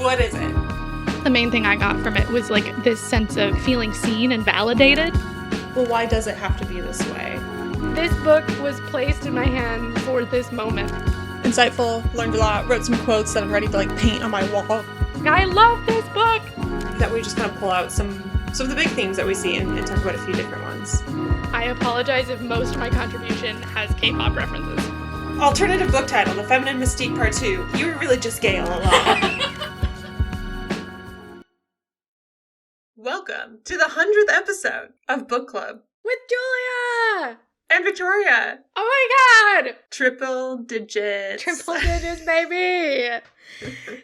What is it? The main thing I got from it was like this sense of feeling seen and validated. Well, why does it have to be this way? This book was placed in my hand for this moment. Insightful, learned a lot, wrote some quotes that I'm ready to like paint on my wall. I love this book! That we just kind of pull out some of the big themes that we see and talk about a few different ones. I apologize if most of my contribution has K-pop references. Alternative book title, The Feminine Mystique Part 2. You were really just gay all along. Welcome to the 100th episode of Book Club. With Julia! And Victoria. Oh my god! Triple digits. Triple digits, baby!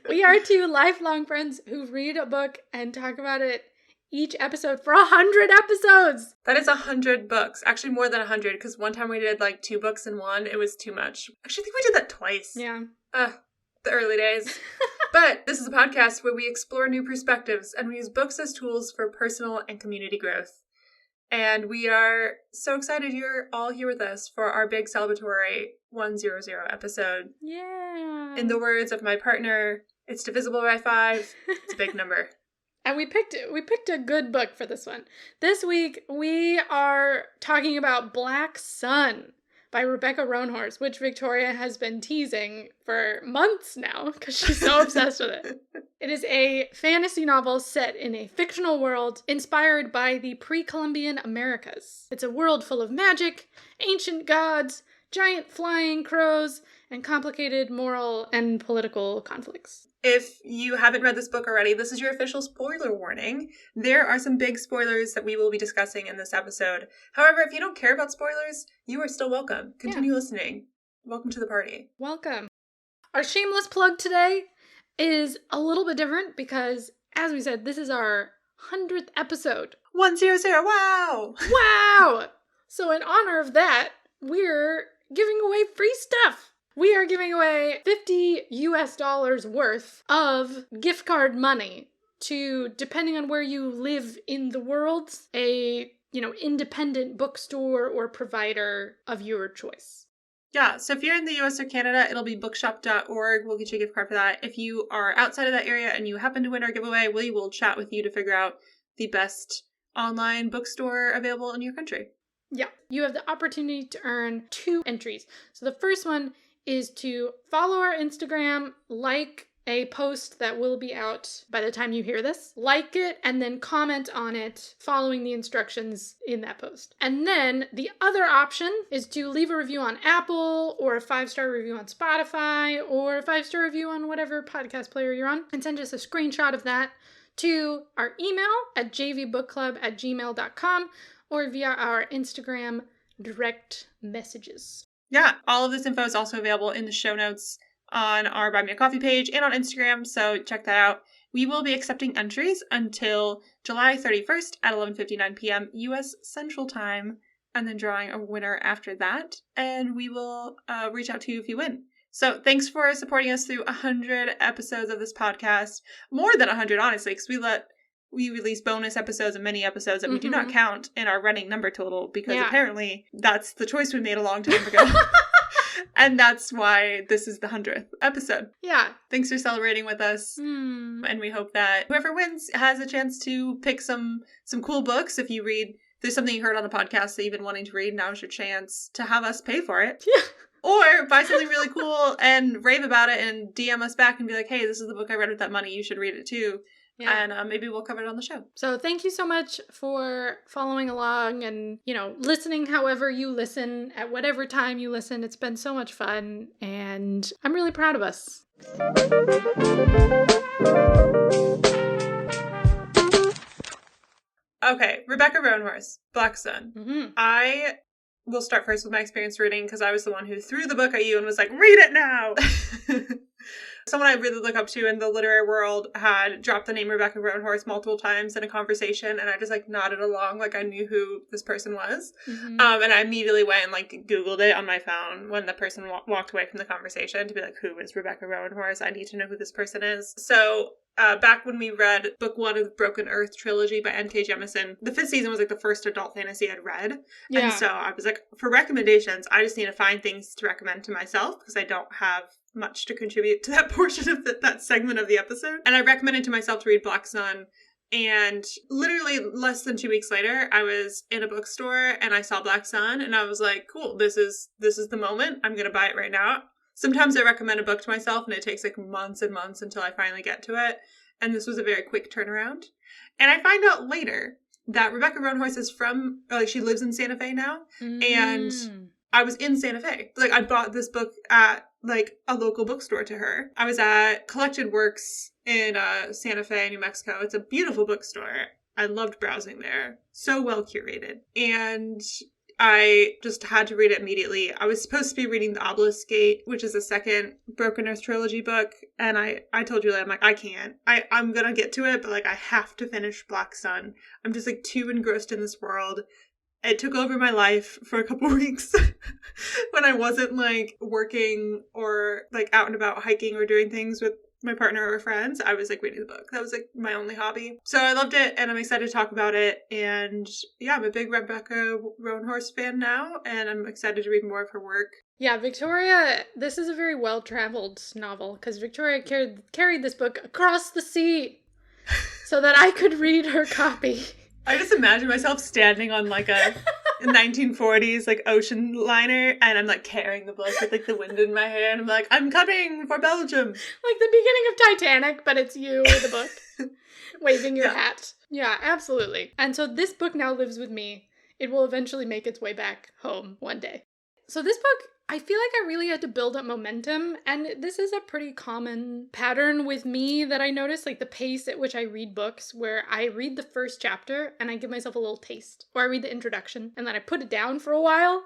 We are two lifelong friends who read a book and talk about it each episode for 100 episodes! That is 100 books. Actually, more than 100, because one time we did like 2 books in one. It was too much. Actually, I think we did that twice. Yeah. The early days. But this is a podcast where we explore new perspectives and we use books as tools for personal and community growth. And we are so excited you're all here with us for our big celebratory 100 episode. Yeah. In the words of my partner, it's divisible by 5. It's a big number. And we picked a good book for this one. This week, we are talking about Black Sun by Rebecca Roanhorse, which Victoria has been teasing for months now because she's so obsessed with it. It is a fantasy novel set in a fictional world inspired by the pre-Columbian Americas. It's a world full of magic, ancient gods, giant flying crows, and complicated moral and political conflicts. If you haven't read this book already, this is your official spoiler warning. There are some big spoilers that we will be discussing in this episode. However, if you don't care about spoilers, you are still welcome. Continue listening. Welcome to the party. Welcome. Our shameless plug today is a little bit different because, as we said, this is our 100th episode. 100, wow! Wow! So in honor of that, we're giving away free stuff. We are giving away $50 worth of gift card money to, depending on where you live in the world, a, independent bookstore or provider of your choice. Yeah, so if you're in the US or Canada, it'll be bookshop.org. We'll get you a gift card for that. If you are outside of that area and you happen to win our giveaway, we will chat with you to figure out the best online bookstore available in your country. Yeah, you have the opportunity to earn 2 entries. So the first one is to follow our Instagram, like a post that will be out by the time you hear this, like it, and then comment on it following the instructions in that post. And then the other option is to leave a review on Apple, or a 5-star review on Spotify, or a 5-star review on whatever podcast player you're on, and send us a screenshot of that to our email at jvbookclub@gmail.com or via our Instagram direct messages. Yeah, all of this info is also available in the show notes on our Buy Me a Coffee page and on Instagram, so check that out. We will be accepting entries until July 31st at 11:59 p.m. U.S. Central Time, and then drawing a winner after that, and we will reach out to you if you win. So thanks for supporting us through 100 episodes of this podcast. More than 100, honestly, because we release bonus episodes and mini episodes that we do not count in our running number total because apparently that's the choice we made a long time ago. And that's why this is the 100th episode. Yeah. Thanks for celebrating with us. And we hope that whoever wins has a chance to pick some cool books. If you read, there's something you heard on the podcast that you've been wanting to read, now's your chance to have us pay for it. Yeah. Or buy something really cool and rave about it and DM us back and be like, hey, this is the book I read with that money. You should read it too. Yeah. And maybe we'll cover it on the show. So thank you so much for following along and, listening however you listen, at whatever time you listen. It's been so much fun, and I'm really proud of us. Okay, Rebecca Roanhorse, Black Sun. Mm-hmm. I will start first with my experience reading because I was the one who threw the book at you and was like, read it now! Someone I really look up to in the literary world had dropped the name Rebecca Roanhorse multiple times in a conversation, and I just nodded along like I knew who this person was. Mm-hmm. And I immediately went and Googled it on my phone when the person walked away from the conversation to be like, who is Rebecca Roanhorse? I need to know who this person is. So back when we read book 1 of the Broken Earth trilogy by N.K. Jemisin, the 5th season was like the first adult fantasy I'd read. Yeah. And so I was like, for recommendations, I just need to find things to recommend to myself because I don't have much to contribute to that portion of that segment of the episode. And I recommended to myself to read Black Sun. And literally less than 2 weeks later, I was in a bookstore and I saw Black Sun and I was like, cool, this is the moment. I'm going to buy it right now. Sometimes I recommend a book to myself and it takes like months and months until I finally get to it. And this was a very quick turnaround. And I find out later that Rebecca Roanhorse is from, like, she lives in Santa Fe now. And I was in Santa Fe. Like, I bought this book at, like, a local bookstore to her. I was at Collected Works in Santa Fe, New Mexico. It's a beautiful bookstore. I loved browsing there. So well curated. And I just had to read it immediately. I was supposed to be reading The Obelisk Gate, which is the second Broken Earth trilogy book. And I told Julia, I'm like, I can't. I'm going to get to it, but like, I have to finish Black Sun. I'm just like too engrossed in this world. It took over my life for a couple weeks when I wasn't like working or like out and about hiking or doing things with my partner or friends. I was like reading the book. That was like my only hobby. So I loved it and I'm excited to talk about it. And yeah, I'm a big Rebecca Roanhorse fan now and I'm excited to read more of her work. Yeah, Victoria, this is a very well-traveled novel because Victoria carried this book across the sea so that I could read her copy. I just imagine myself standing on like a 1940s like ocean liner and I'm like carrying the book with like the wind in my hair and I'm like, I'm coming for Belgium. Like the beginning of Titanic, but it's you with the book waving your hat. Yeah, absolutely. And so this book now lives with me. It will eventually make its way back home one day. So this book, I feel like I really had to build up momentum, and this is a pretty common pattern with me that I notice, like the pace at which I read books, where I read the first chapter and I give myself a little taste, or I read the introduction and then I put it down for a while,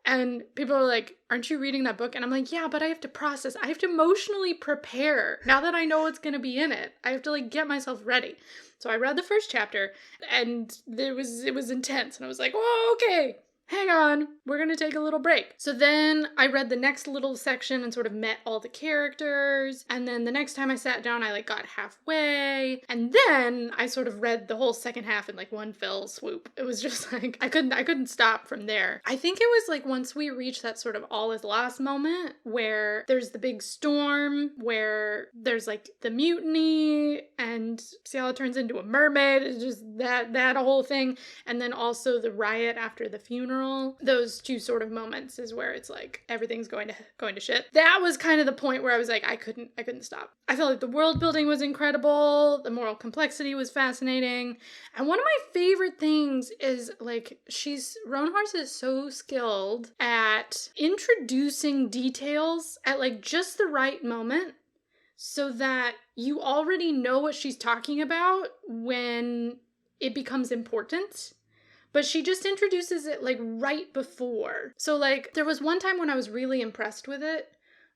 and people are like, aren't you reading that book? And I'm like, yeah, but I have to process, I have to emotionally prepare. Now that I know what's going to be in it, I have to like get myself ready. So I read the first chapter and it was intense, and I was like, whoa, okay. Hang on, we're gonna take a little break. So then I read the next little section and sort of met all the characters. And then the next time I sat down, I like got halfway. And then I sort of read the whole second half in like one fell swoop. It was just like, I couldn't stop from there. I think it was like once we reached that sort of all is lost moment where there's the big storm, where there's like the mutiny and Ciala turns into a mermaid. It's just that whole thing. And then also the riot after the funeral. Those two sort of moments is where it's like everything's going to shit. That was kind of the point where I was like, I couldn't stop. I felt like the world building was incredible, the moral complexity was fascinating, and one of my favorite things is like Roanhorse is so skilled at introducing details at like just the right moment so that you already know what she's talking about when it becomes important. But she just introduces it like right before. So like there was one time when I was really impressed with it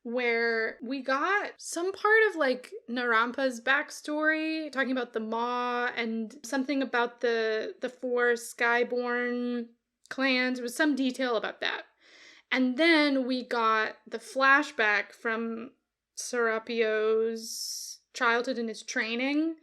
where we got some part of like Narampa's backstory, talking about the Maw and something about the 4 Skyborn clans. There was some detail about that. And then we got the flashback from Serapio's childhood and his training.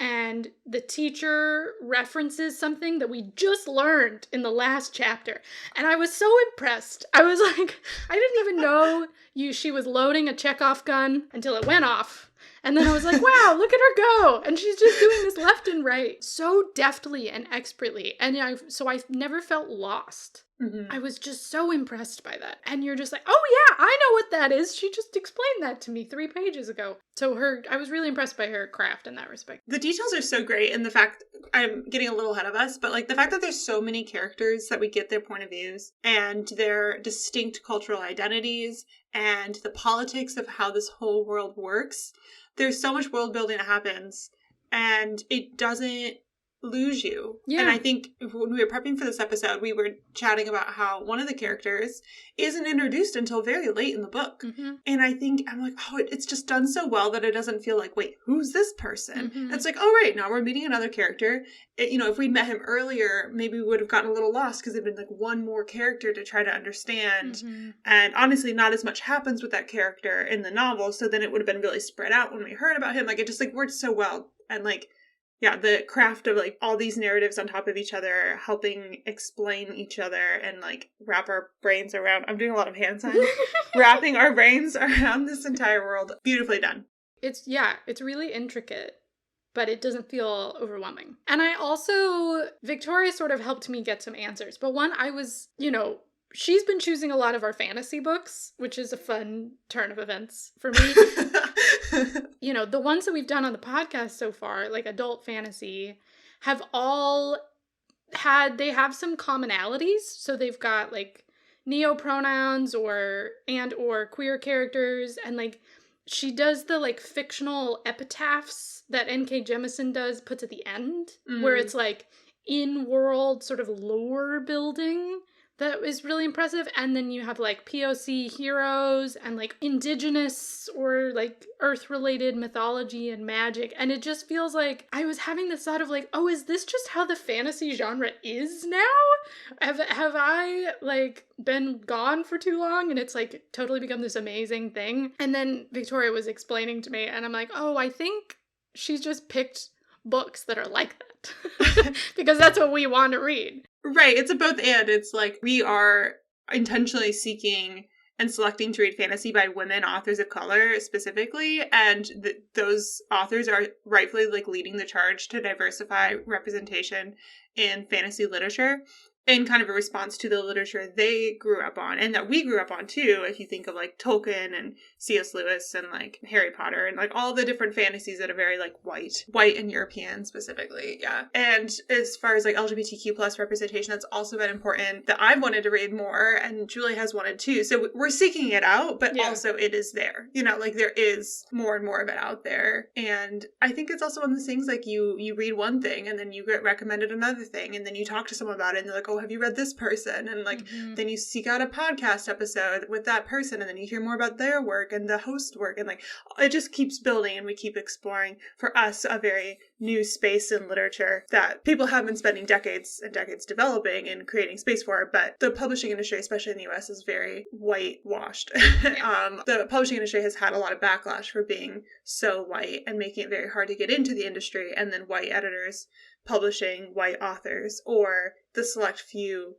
And the teacher references something that we just learned in the last chapter. And I was so impressed. I was like, I didn't even know she was loading a Chekhov gun until it went off. And then I was like, wow, look at her go. And she's just doing this left and right so deftly and expertly. And so I never felt lost. Mm-hmm. I was just so impressed by that. And you're just like, oh yeah, I know what that is. She just explained that to me 3 pages ago. So I was really impressed by her craft in that respect. The details are so great, and the fact, I'm getting a little ahead of us, but like the fact that there's so many characters that we get their point of views and their distinct cultural identities and the politics of how this whole world works. There's so much world building that happens, and it doesn't lose you. Yeah. And I think when we were prepping for this episode, we were chatting about how one of the characters isn't introduced until very late in the book. Mm-hmm. And I think, I'm like, oh, it's just done so well that it doesn't feel like, wait, who's this person? Mm-hmm. It's like, oh, right, now we're meeting another character. If we'd met him earlier, maybe we would have gotten a little lost because it'd been like one more character to try to understand. Mm-hmm. And honestly, not as much happens with that character in the novel. So then it would have been really spread out when we heard about him. Like, it just like worked so well. And like, yeah, the craft of like all these narratives on top of each other, helping explain each other and like wrap our brains around. I'm doing a lot of hand signs. Wrapping our brains around this entire world. Beautifully done. It's really intricate, but it doesn't feel overwhelming. And Victoria sort of helped me get some answers. But one, she's been choosing a lot of our fantasy books, which is a fun turn of events for me. The ones that we've done on the podcast so far, like adult fantasy, have all they have some commonalities. So they've got like neo-pronouns or queer characters, and like she does the like fictional epitaphs that N.K. Jemisin puts at the end, where it's like in-world sort of lore building that is really impressive. And then you have like POC heroes and like indigenous or like earth-related mythology and magic. And it just feels like I was having this thought of like, oh, is this just how the fantasy genre is now? Have I like been gone for too long and it's like totally become this amazing thing? And then Victoria was explaining to me and I'm like, oh, I think she's just picked books that are like that because that's what we want to read. Right, it's a both and. It's like we are intentionally seeking and selecting to read fantasy by women authors of color specifically, and those authors are rightfully like leading the charge to diversify representation in fantasy literature in kind of a response to the literature they grew up on and that we grew up on too. If you think of like Tolkien and C.S. Lewis and like Harry Potter and like all the different fantasies that are very like white and European specifically. Yeah. And as far as like LGBTQ plus representation, that's also been important that I've wanted to read more and Julie has wanted too. So we're seeking it out, but also it is there, like there is more and more of it out there. And I think it's also one of those things like you read one thing and then you get recommended another thing and then you talk to someone about it and they're like, oh, have you read this person? And like, then you seek out a podcast episode with that person and then you hear more about their work and the host work. And like, it just keeps building and we keep exploring, for us, a very new space in literature that people have been spending decades and decades developing and creating space for. But the publishing industry, especially in the US, is very whitewashed. The publishing industry has had a lot of backlash for being so white and making it very hard to get into the industry. And then white editors publishing white authors or the select few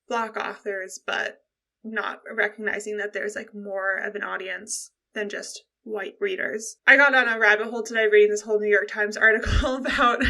Black authors, but not recognizing that there's like more of an audience than just white readers. I got on a rabbit hole today reading this whole New York Times article about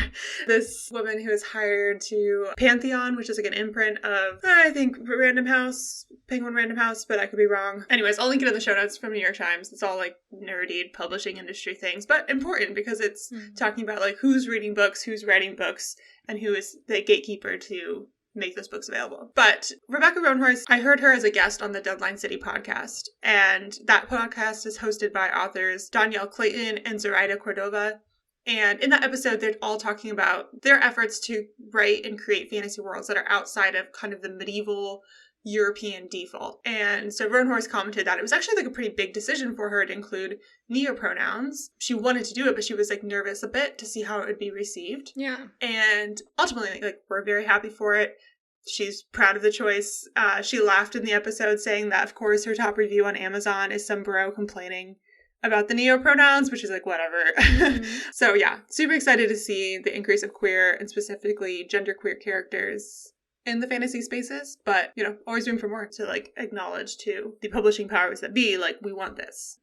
this woman who was hired to Pantheon, which is like an imprint of, I think, Penguin Random House, but I could be wrong. Anyways, I'll link it in the show notes from New York Times. It's all like nerdy publishing industry things, but important because it's talking about like who's reading books, who's writing books, and who is the gatekeeper to make those books available. But Rebecca Roanhorse, I heard her as a guest on the Deadline City podcast, and that podcast is hosted by authors Danielle Clayton and Zoraida Cordova. And in that episode, they're all talking about their efforts to write and create fantasy worlds that are outside of kind of the medieval European default. And so Roanhorse commented that it was actually like a pretty big decision for her to include neopronouns. She wanted to do it, but she was like nervous a bit to see how it would be received. Yeah. And ultimately, like, we're very happy for it. She's proud of the choice. She laughed in the episode saying that, of course, her top review on Amazon is some bro complaining about the neopronouns, which is like, whatever. So yeah, super excited to see the increase of queer and specifically genderqueer characters in the fantasy spaces, but, always room for more to, like, acknowledge to the publishing powers that be, like, we want this.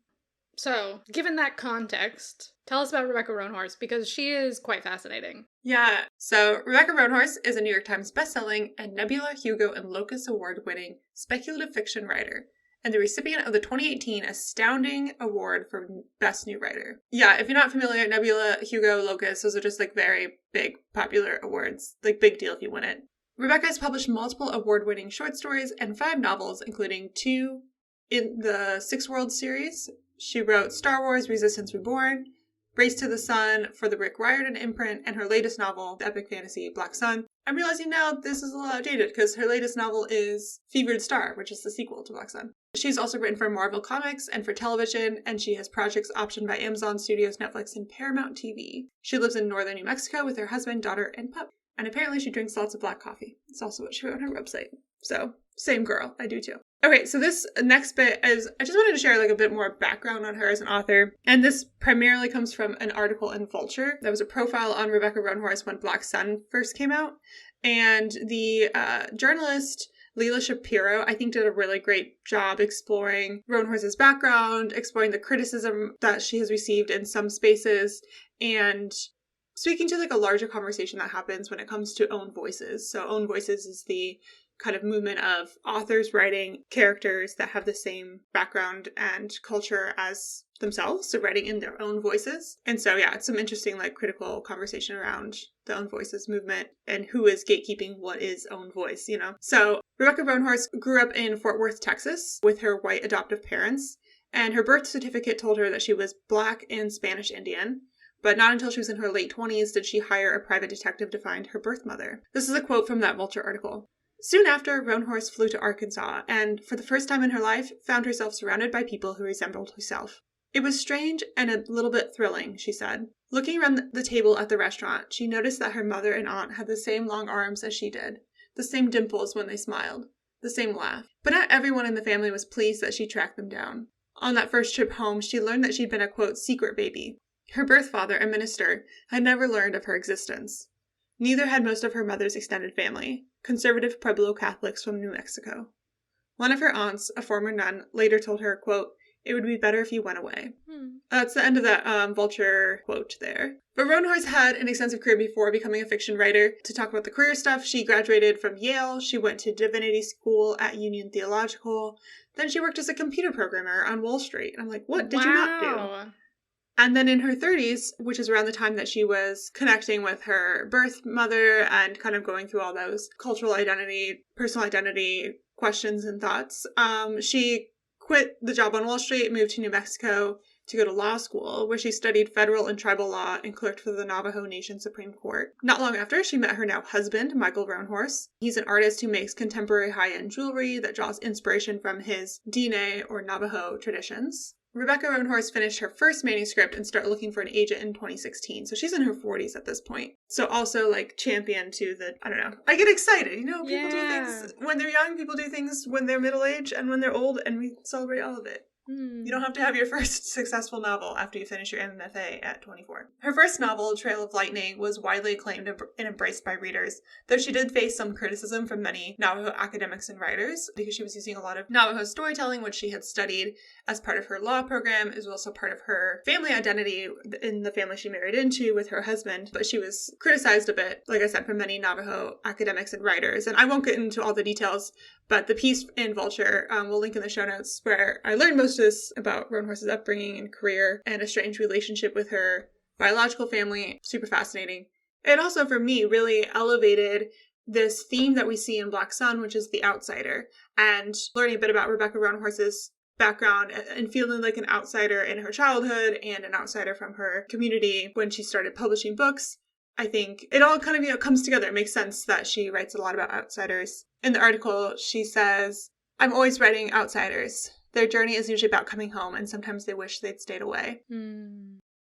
So, given that context, tell us about Rebecca Roanhorse, because she is quite fascinating. Yeah, so Rebecca Roanhorse is a New York Times bestselling and Nebula, Hugo, and Locus Award-winning speculative fiction writer, and the recipient of the 2018 Astounding Award for Best New Writer. Yeah, if you're not familiar, Nebula, Hugo, Locus, those are just, like, very big, popular awards. Like, big deal if you win it. Rebecca has published multiple award-winning short stories and 5 novels, including 2 in the Six Worlds series. She wrote Star Wars: Resistance Reborn, Race to the Sun for the Rick Riordan imprint, and her latest novel, the epic fantasy Black Sun. I'm realizing now this is a little outdated because her latest novel is Fevered Star, which is the sequel to Black Sun. She's also written for Marvel Comics and for television, and she has projects optioned by Amazon Studios, Netflix, and Paramount TV. She lives in northern New Mexico with her husband, daughter, and pup. And apparently she drinks lots of black coffee. It's also what she wrote on her website. So, same girl. I do too. Okay, so this next bit is, I just wanted to share like a bit more background on her as an author. And this primarily comes from an article in Vulture. There was a profile on Rebecca Roanhorse when Black Sun first came out. And the journalist Leila Shapiro, I think, did a really great job exploring Roanhorse's background, exploring the criticism that she has received in some spaces, and speaking to like a larger conversation that happens when it comes to own voices. So own voices is the kind of movement of authors writing characters that have the same background and culture as themselves, so writing in their own voices. And so yeah, it's some interesting like critical conversation around the own voices movement and who is gatekeeping what is own voice, you know. So Rebecca Roanhorse grew up in Fort Worth, Texas with her white adoptive parents, and her birth certificate told her that she was Black and Spanish Indian. But not until she was in her late 20s did she hire a private detective to find her birth mother. This is a quote from that Vulture article. Soon after, Roanhorse flew to Arkansas and, for the first time in her life, found herself surrounded by people who resembled herself. It was strange and a little bit thrilling, she said. Looking around the table at the restaurant, she noticed that her mother and aunt had the same long arms as she did, the same dimples when they smiled, the same laugh. But not everyone in the family was pleased that she tracked them down. On that first trip home, she learned that she'd been a, quote, secret baby. Her birth father, a minister, had never learned of her existence. Neither had most of her mother's extended family, conservative Pueblo Catholics from New Mexico. One of her aunts, a former nun, later told her, quote, "It would be better if you went away." That's the end of that Vulture quote there. But Roanhorse had an extensive career before becoming a fiction writer. To talk about the career stuff, she graduated from Yale, she went to divinity school at Union Theological, then she worked as a computer programmer on Wall Street. I'm like, what did you not do? And then in her 30s, which is around the time that she was connecting with her birth mother and kind of going through all those cultural identity, personal identity questions and thoughts, she quit the job on Wall Street, moved to New Mexico to go to law school, where she studied federal and tribal law and clerked for the Navajo Nation Supreme Court. Not long after, she met her now husband, Michael Roanhorse. He's an artist who makes contemporary high-end jewelry that draws inspiration from his Diné or Navajo traditions. Rebecca Roanhorse finished her first manuscript and started looking for an agent in 2016. So she's in her 40s at this point. So also like champion to the, I don't know. I get excited, you know, people do things when they're young, people do things when they're middle-aged and when they're old, and we celebrate all of it. You don't have to have your first successful novel after you finish your MFA at 24. Her first novel, Trail of Lightning, was widely acclaimed and embraced by readers, though she did face some criticism from many Navajo academics and writers because she was using a lot of Navajo storytelling, which she had studied as part of her law program, as well as part of her family identity in the family she married into with her husband. But she was criticized a bit, like I said, from many Navajo academics and writers. And I won't get into all the details, but the piece in Vulture, we'll link in the show notes, where I learned most of this about Roanhorse's upbringing and career and a strange relationship with her biological family. Super fascinating. It also, for me, really elevated this theme that we see in Black Sun, which is the outsider, and learning a bit about Rebecca Roanhorse's background and feeling like an outsider in her childhood and an outsider from her community when she started publishing books. I think it all kind of, comes together. It makes sense that she writes a lot about outsiders. In the article, she says, "I'm always writing outsiders. Their journey is usually about coming home, and sometimes they wish they'd stayed away."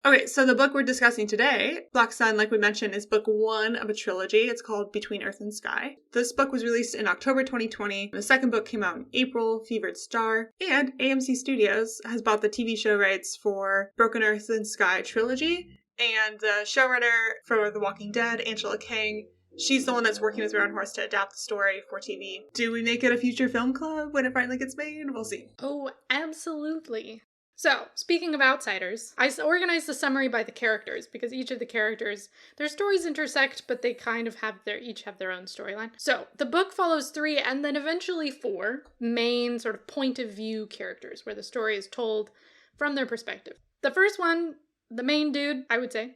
Okay, so the book we're discussing today, Black Sun, like we mentioned, is book 1 of a trilogy. It's called Between Earth and Sky. This book was released in October 2020. The second book came out in April, Fevered Star. And AMC Studios has bought the TV show rights for Broken Earth and Sky trilogy. And the showrunner for The Walking Dead, Angela Kang, she's the one that's working with Roanhorse to adapt the story for TV. Do we make it a future film club when it finally gets made? We'll see. Oh, absolutely. So, speaking of outsiders, I organized the summary by the characters because each of the characters, their stories intersect, but they kind of each have their own storyline. So, the book follows 3 and then eventually 4 main sort of point of view characters where the story is told from their perspective. The first one, the main dude, I would say,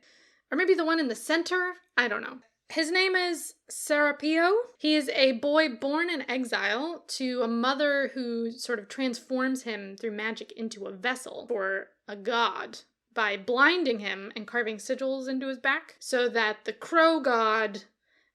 or maybe the one in the center, I don't know. His name is Serapio. He is a boy born in exile to a mother who sort of transforms him through magic into a vessel for a god by blinding him and carving sigils into his back so that the crow god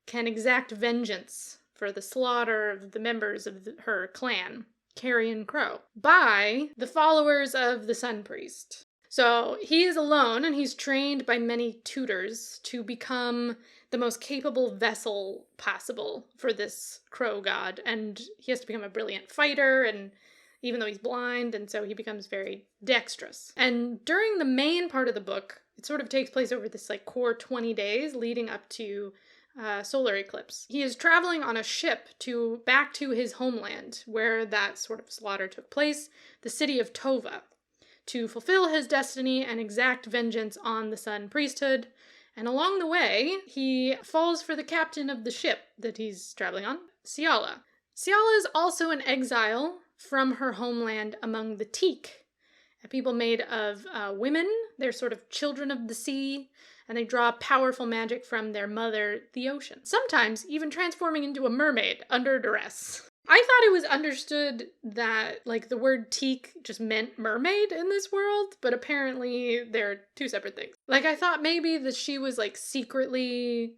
can exact vengeance for the slaughter of the members of her clan, Carrion Crow, by the followers of the Sun Priest. So he is alone, and he's trained by many tutors to become the most capable vessel possible for this crow god. And he has to become a brilliant fighter, and even though he's blind, and so he becomes very dexterous. And during the main part of the book, it sort of takes place over this like core 20 days leading up to solar eclipse. He is traveling on a ship back to his homeland, where that sort of slaughter took place, the city of Tova, to fulfill his destiny and exact vengeance on the Sun priesthood. And along the way, he falls for the captain of the ship that he's traveling on, Ciala. Ciala is also an exile from her homeland among the Teak, a people made of women. They're sort of children of the sea, and they draw powerful magic from their mother, the ocean, sometimes even transforming into a mermaid under duress. I thought it was understood that, like, the word teak just meant mermaid in this world, but apparently they're two separate things. Like, I thought maybe that she was, like, secretly,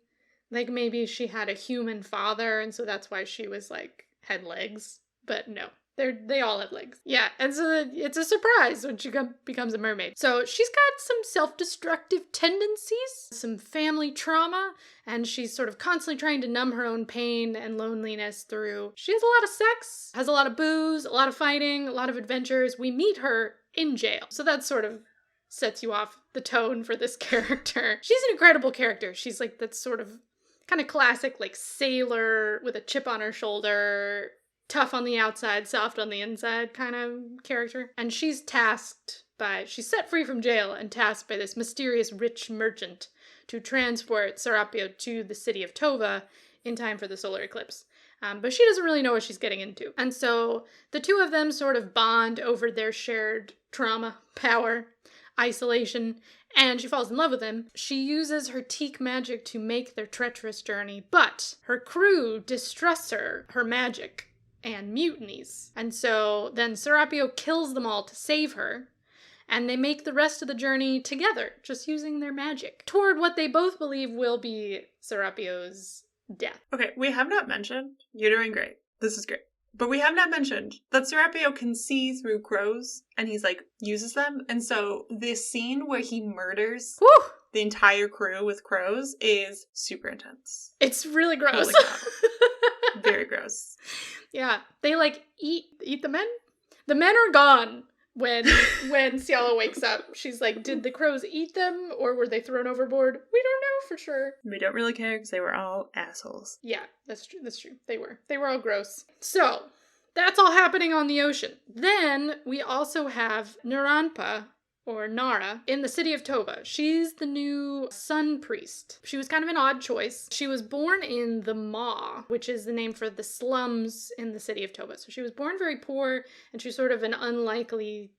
like, maybe she had a human father, and so that's why she was, like, had legs. But no. They all have legs. Yeah, and so it's a surprise when she becomes a mermaid. So she's got some self-destructive tendencies, some family trauma, and she's sort of constantly trying to numb her own pain and loneliness through. She has a lot of sex, has a lot of booze, a lot of fighting, a lot of adventures. We meet her in jail. So that sort of sets you off the tone for this character. She's an incredible character. She's like that sort of kind of classic, like, sailor with a chip on her shoulder, tough on the outside, soft on the inside kind of character. And she's set free from jail and tasked by this mysterious rich merchant to transport Serapio to the city of Tova in time for the solar eclipse. But she doesn't really know what she's getting into. And so the two of them sort of bond over their shared trauma, power, isolation, and she falls in love with him. She uses her teak magic to make their treacherous journey, but her crew distrusts her magic, and mutinies. And so then Serapio kills them all to save her, and they make the rest of the journey together, just using their magic, toward what they both believe will be Serapio's death. Okay, we have not mentioned, you're doing great, this is great, but we have not mentioned that Serapio can see through crows, and he's like, uses them, and so this scene where he murders the entire crew with crows is super intense. It's really gross. Very gross. Yeah, they like eat the men. The men are gone when Ciala wakes up. She's like, did the crows eat them or were they thrown overboard? We don't know for sure. We don't really care because they were all assholes. Yeah, that's true. That's true. They were all gross. So that's all happening on the ocean. Then we also have Naranpa, or Nara, in the city of Tova. She's the new sun priest. She was kind of an odd choice. She was born in the Maw, which is the name for the slums in the city of Tova. So she was born very poor, and she's sort of an unlikely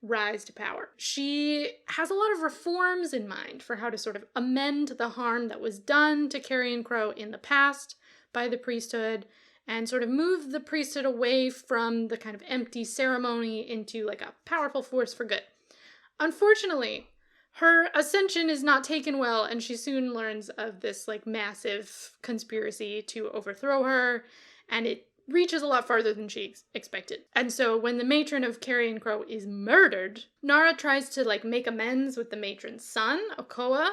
rise to power. She has a lot of reforms in mind for how to sort of amend the harm that was done to Carrion Crow in the past by the priesthood, and sort of move the priesthood away from the kind of empty ceremony into like a powerful force for good. Unfortunately, her ascension is not taken well, and she soon learns of this like massive conspiracy to overthrow her, and it reaches a lot farther than she expected. And so when the matron of Carrion Crow is murdered, Nara tries to like make amends with the matron's son, Okoa.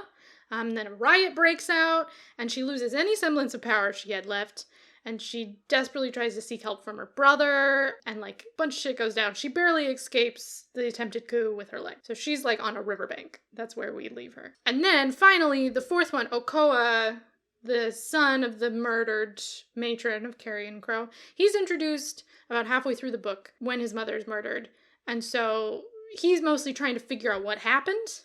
Then a riot breaks out, and she loses any semblance of power she had left. And she desperately tries to seek help from her brother, and like a bunch of shit goes down. She barely escapes the attempted coup with her life. So she's like on a riverbank. That's where we leave her. And then finally, the fourth one, Okoa, the son of the murdered matron of Carrion Crow, he's introduced about halfway through the book when his mother is murdered. And so he's mostly trying to figure out what happened.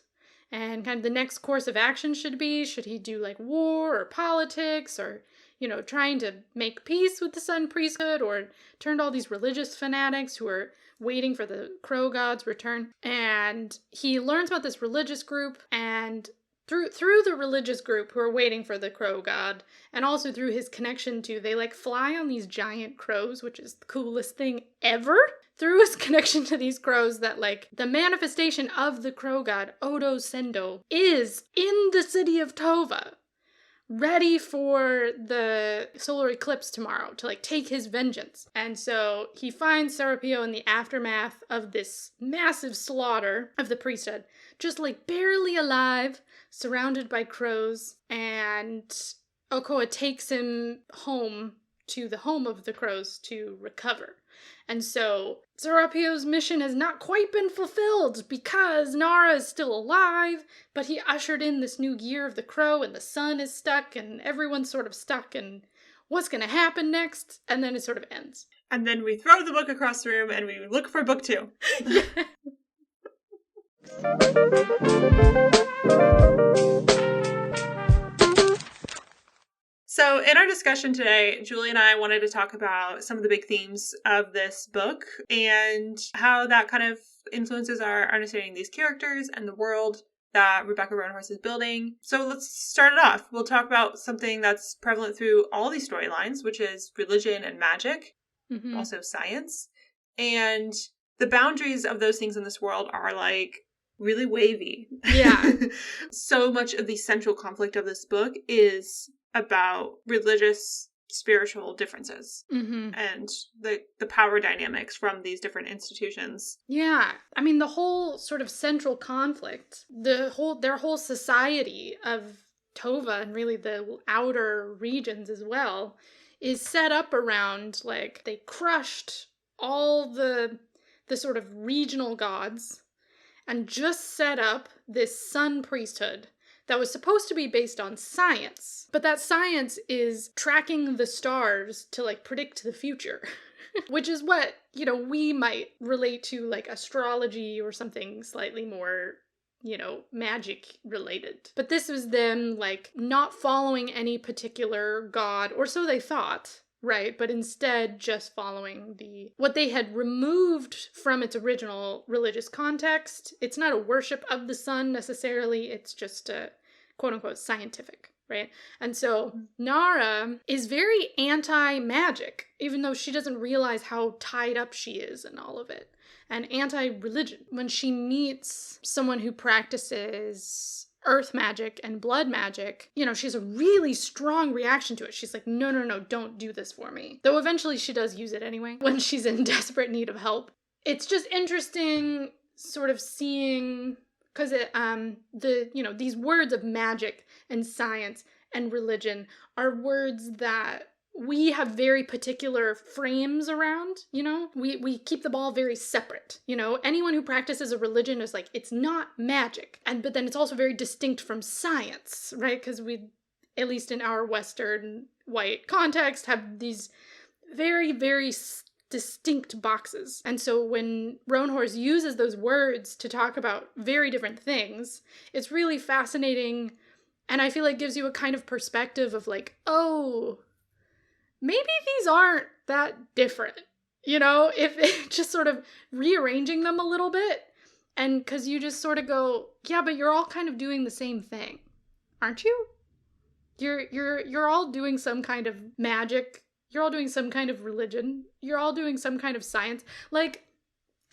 And kind of the next course of action should he do like war or politics or, you know, trying to make peace with the Sun priesthood, or turned all these religious fanatics who are waiting for the Crow God's return. And he learns about this religious group, and through the religious group who are waiting for the Crow God, and also through his connection to, they like fly on these giant crows, which is the coolest thing ever. through his connection to these crows that, like, the manifestation of the crow god, Odo Sendo, is in the city of Tova, ready for the solar eclipse tomorrow to, like, take his vengeance. And so he finds Serapio in the aftermath of this massive slaughter of the priesthood, just, like, barely alive, surrounded by crows, and Okoa takes him home to the home of the crows to recover. And so Serapio's mission has not quite been fulfilled because Nara is still alive, but he ushered in this new year of the crow, and the sun is stuck, and everyone's sort of stuck, and what's going to happen next? And then it sort of ends. And then we throw the book across the room and we look for book 2. Yeah. So in our discussion today, Julie and I wanted to talk about some of the big themes of this book and how that kind of influences our understanding of these characters and the world that Rebecca Roanhorse is building. So let's start it off. We'll talk about something that's prevalent through all these storylines, which is religion and magic, also science. And the boundaries of those things in this world are, like, really wavy. Yeah. So much of the central conflict of this book is about religious, spiritual differesences and the power dynamics from these different institutions. Yeah. I mean, the whole sort of central conflict, their whole society of Tova and really the outer regions as well is set up around, like, they crushed all the sort of regional gods and just set up this sun priesthood that was supposed to be based on science. But that science is tracking the stars to, like, predict the future. Which is what, you know, we might relate to, like, astrology or something slightly more, you know, magic related. But this was them, like, not following any particular god, or so they thought, right? But instead just following what they had removed from its original religious context. It's not a worship of the sun necessarily, it's just a quote-unquote scientific, right? And so Nara is very anti-magic, even though she doesn't realize how tied up she is in all of it, and anti-religion. When she meets someone who practices earth magic and blood magic, you know, she has a really strong reaction to it. She's like, no, don't do this for me. Though eventually she does use it anyway when she's in desperate need of help. It's just interesting sort of seeing, because these words of magic and science and religion are words that we have very particular frames around, you know? We keep them all very separate, you know? Anyone who practices a religion is like, it's not magic. But then it's also very distinct from science, right? Because we, at least in our Western white context, have these very, very distinct boxes. And so when Roanhorse uses those words to talk about very different things, it's really fascinating, and I feel like gives you a kind of perspective of, like, oh, maybe these aren't that different, you know, if just sort of rearranging them a little bit. And because you just sort of go, yeah, but you're all kind of doing the same thing, aren't you? You're all doing some kind of magic. You're all doing some kind of religion. You're all doing some kind of science. Like,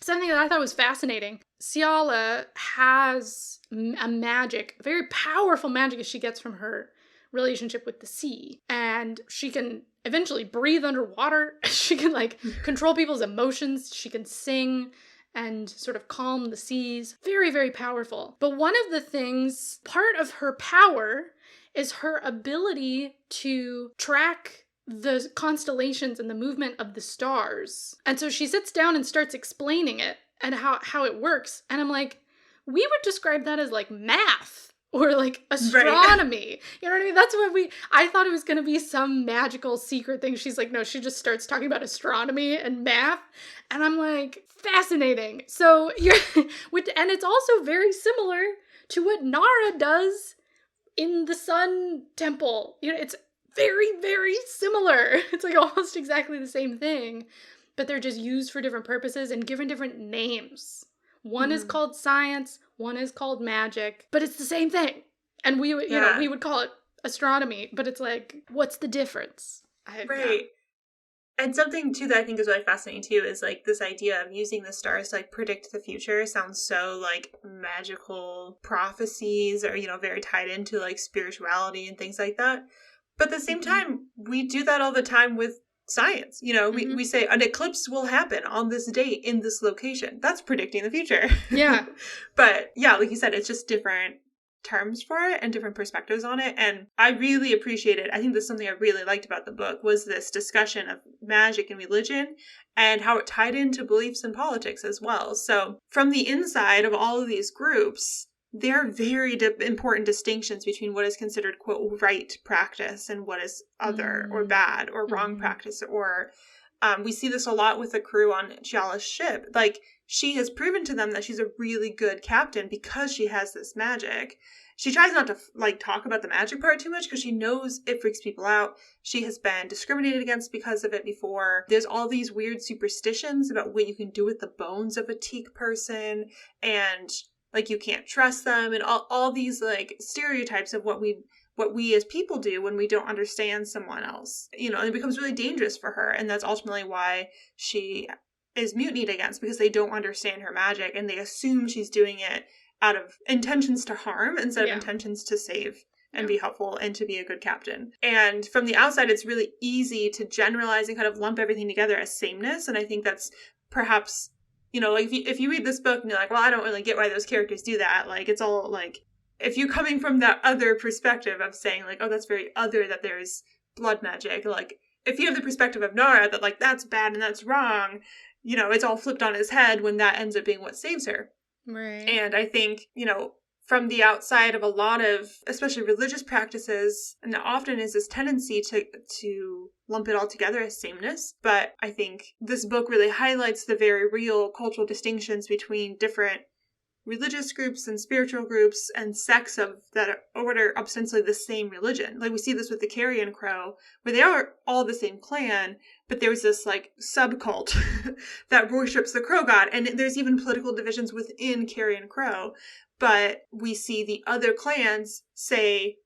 something that I thought was fascinating. Ciala has a magic, very powerful magic as she gets from her relationship with the sea. And she can eventually breathe underwater. She can, like, control people's emotions. She can sing and sort of calm the seas. Very, very powerful. But one of the things, part of her power is her ability to track the constellations and the movement of the stars. And so she sits down and starts explaining it and how it works. And I'm like, we would describe that as, like, math or, like, astronomy. Right. You know what I mean? That's what I thought it was going to be some magical secret thing. She's like, no, she just starts talking about astronomy and math. And I'm like, fascinating. So and it's also very similar to what Nara does in the Sun Temple. You know, it's very, very similar. It's, like, almost exactly the same thing, but they're just used for different purposes and given different names. One is called science, one is called magic, but it's the same thing. And we would call it astronomy, but it's like, what's the difference? Right. And something too that I think is really fascinating too is like this idea of using the stars to like predict the future sounds so like magical prophecies or, very tied into like spirituality and things like that. But at the same time, we do that all the time with science. We say an eclipse will happen on this date in this location. That's predicting the future. Yeah. But yeah, like you said, it's just different terms for it and different perspectives on it, and I really appreciate it. I think that's something I really liked about the book was this discussion of magic and religion and how it tied into beliefs and politics as well. So from the inside of all of these groups, there are very important distinctions between what is considered quote right practice and what is other or bad or wrong practice. Or we see this a lot with the crew on Chiala's ship. Like, she has proven to them that she's a really good captain because she has this magic. She tries not to talk about the magic part too much because she knows it freaks people out. She has been discriminated against because of it before. There's all these weird superstitions about what you can do with the bones of a teak person, and like you can't trust them, and all these like stereotypes of what we as people do when we don't understand someone else. And it becomes really dangerous for her, and that's ultimately why she is mutinied against, because they don't understand her magic and they assume she's doing it out of intentions to harm instead of intentions to save and be helpful and to be a good captain. And from the outside, it's really easy to generalize and kind of lump everything together as sameness. And I think that's perhaps, like if you read this book and you're like, well, I don't really get why those characters do that. Like, it's all like, if you're coming from that other perspective of saying like, oh, that's very other, that there's blood magic, like if you have the perspective of Nara that like that's bad and that's wrong, it's all flipped on his head when that ends up being what saves her. Right. And I think, from the outside of a lot of, especially religious practices, and often is this tendency to lump it all together as sameness. But I think this book really highlights the very real cultural distinctions between different religious groups and spiritual groups and sects of that order ostensibly the same religion. Like we see this with the Carrion Crow, where they are all the same clan, but there's this like subcult that worships the Crow God, and there's even political divisions within Carrion Crow. But we see the other clans say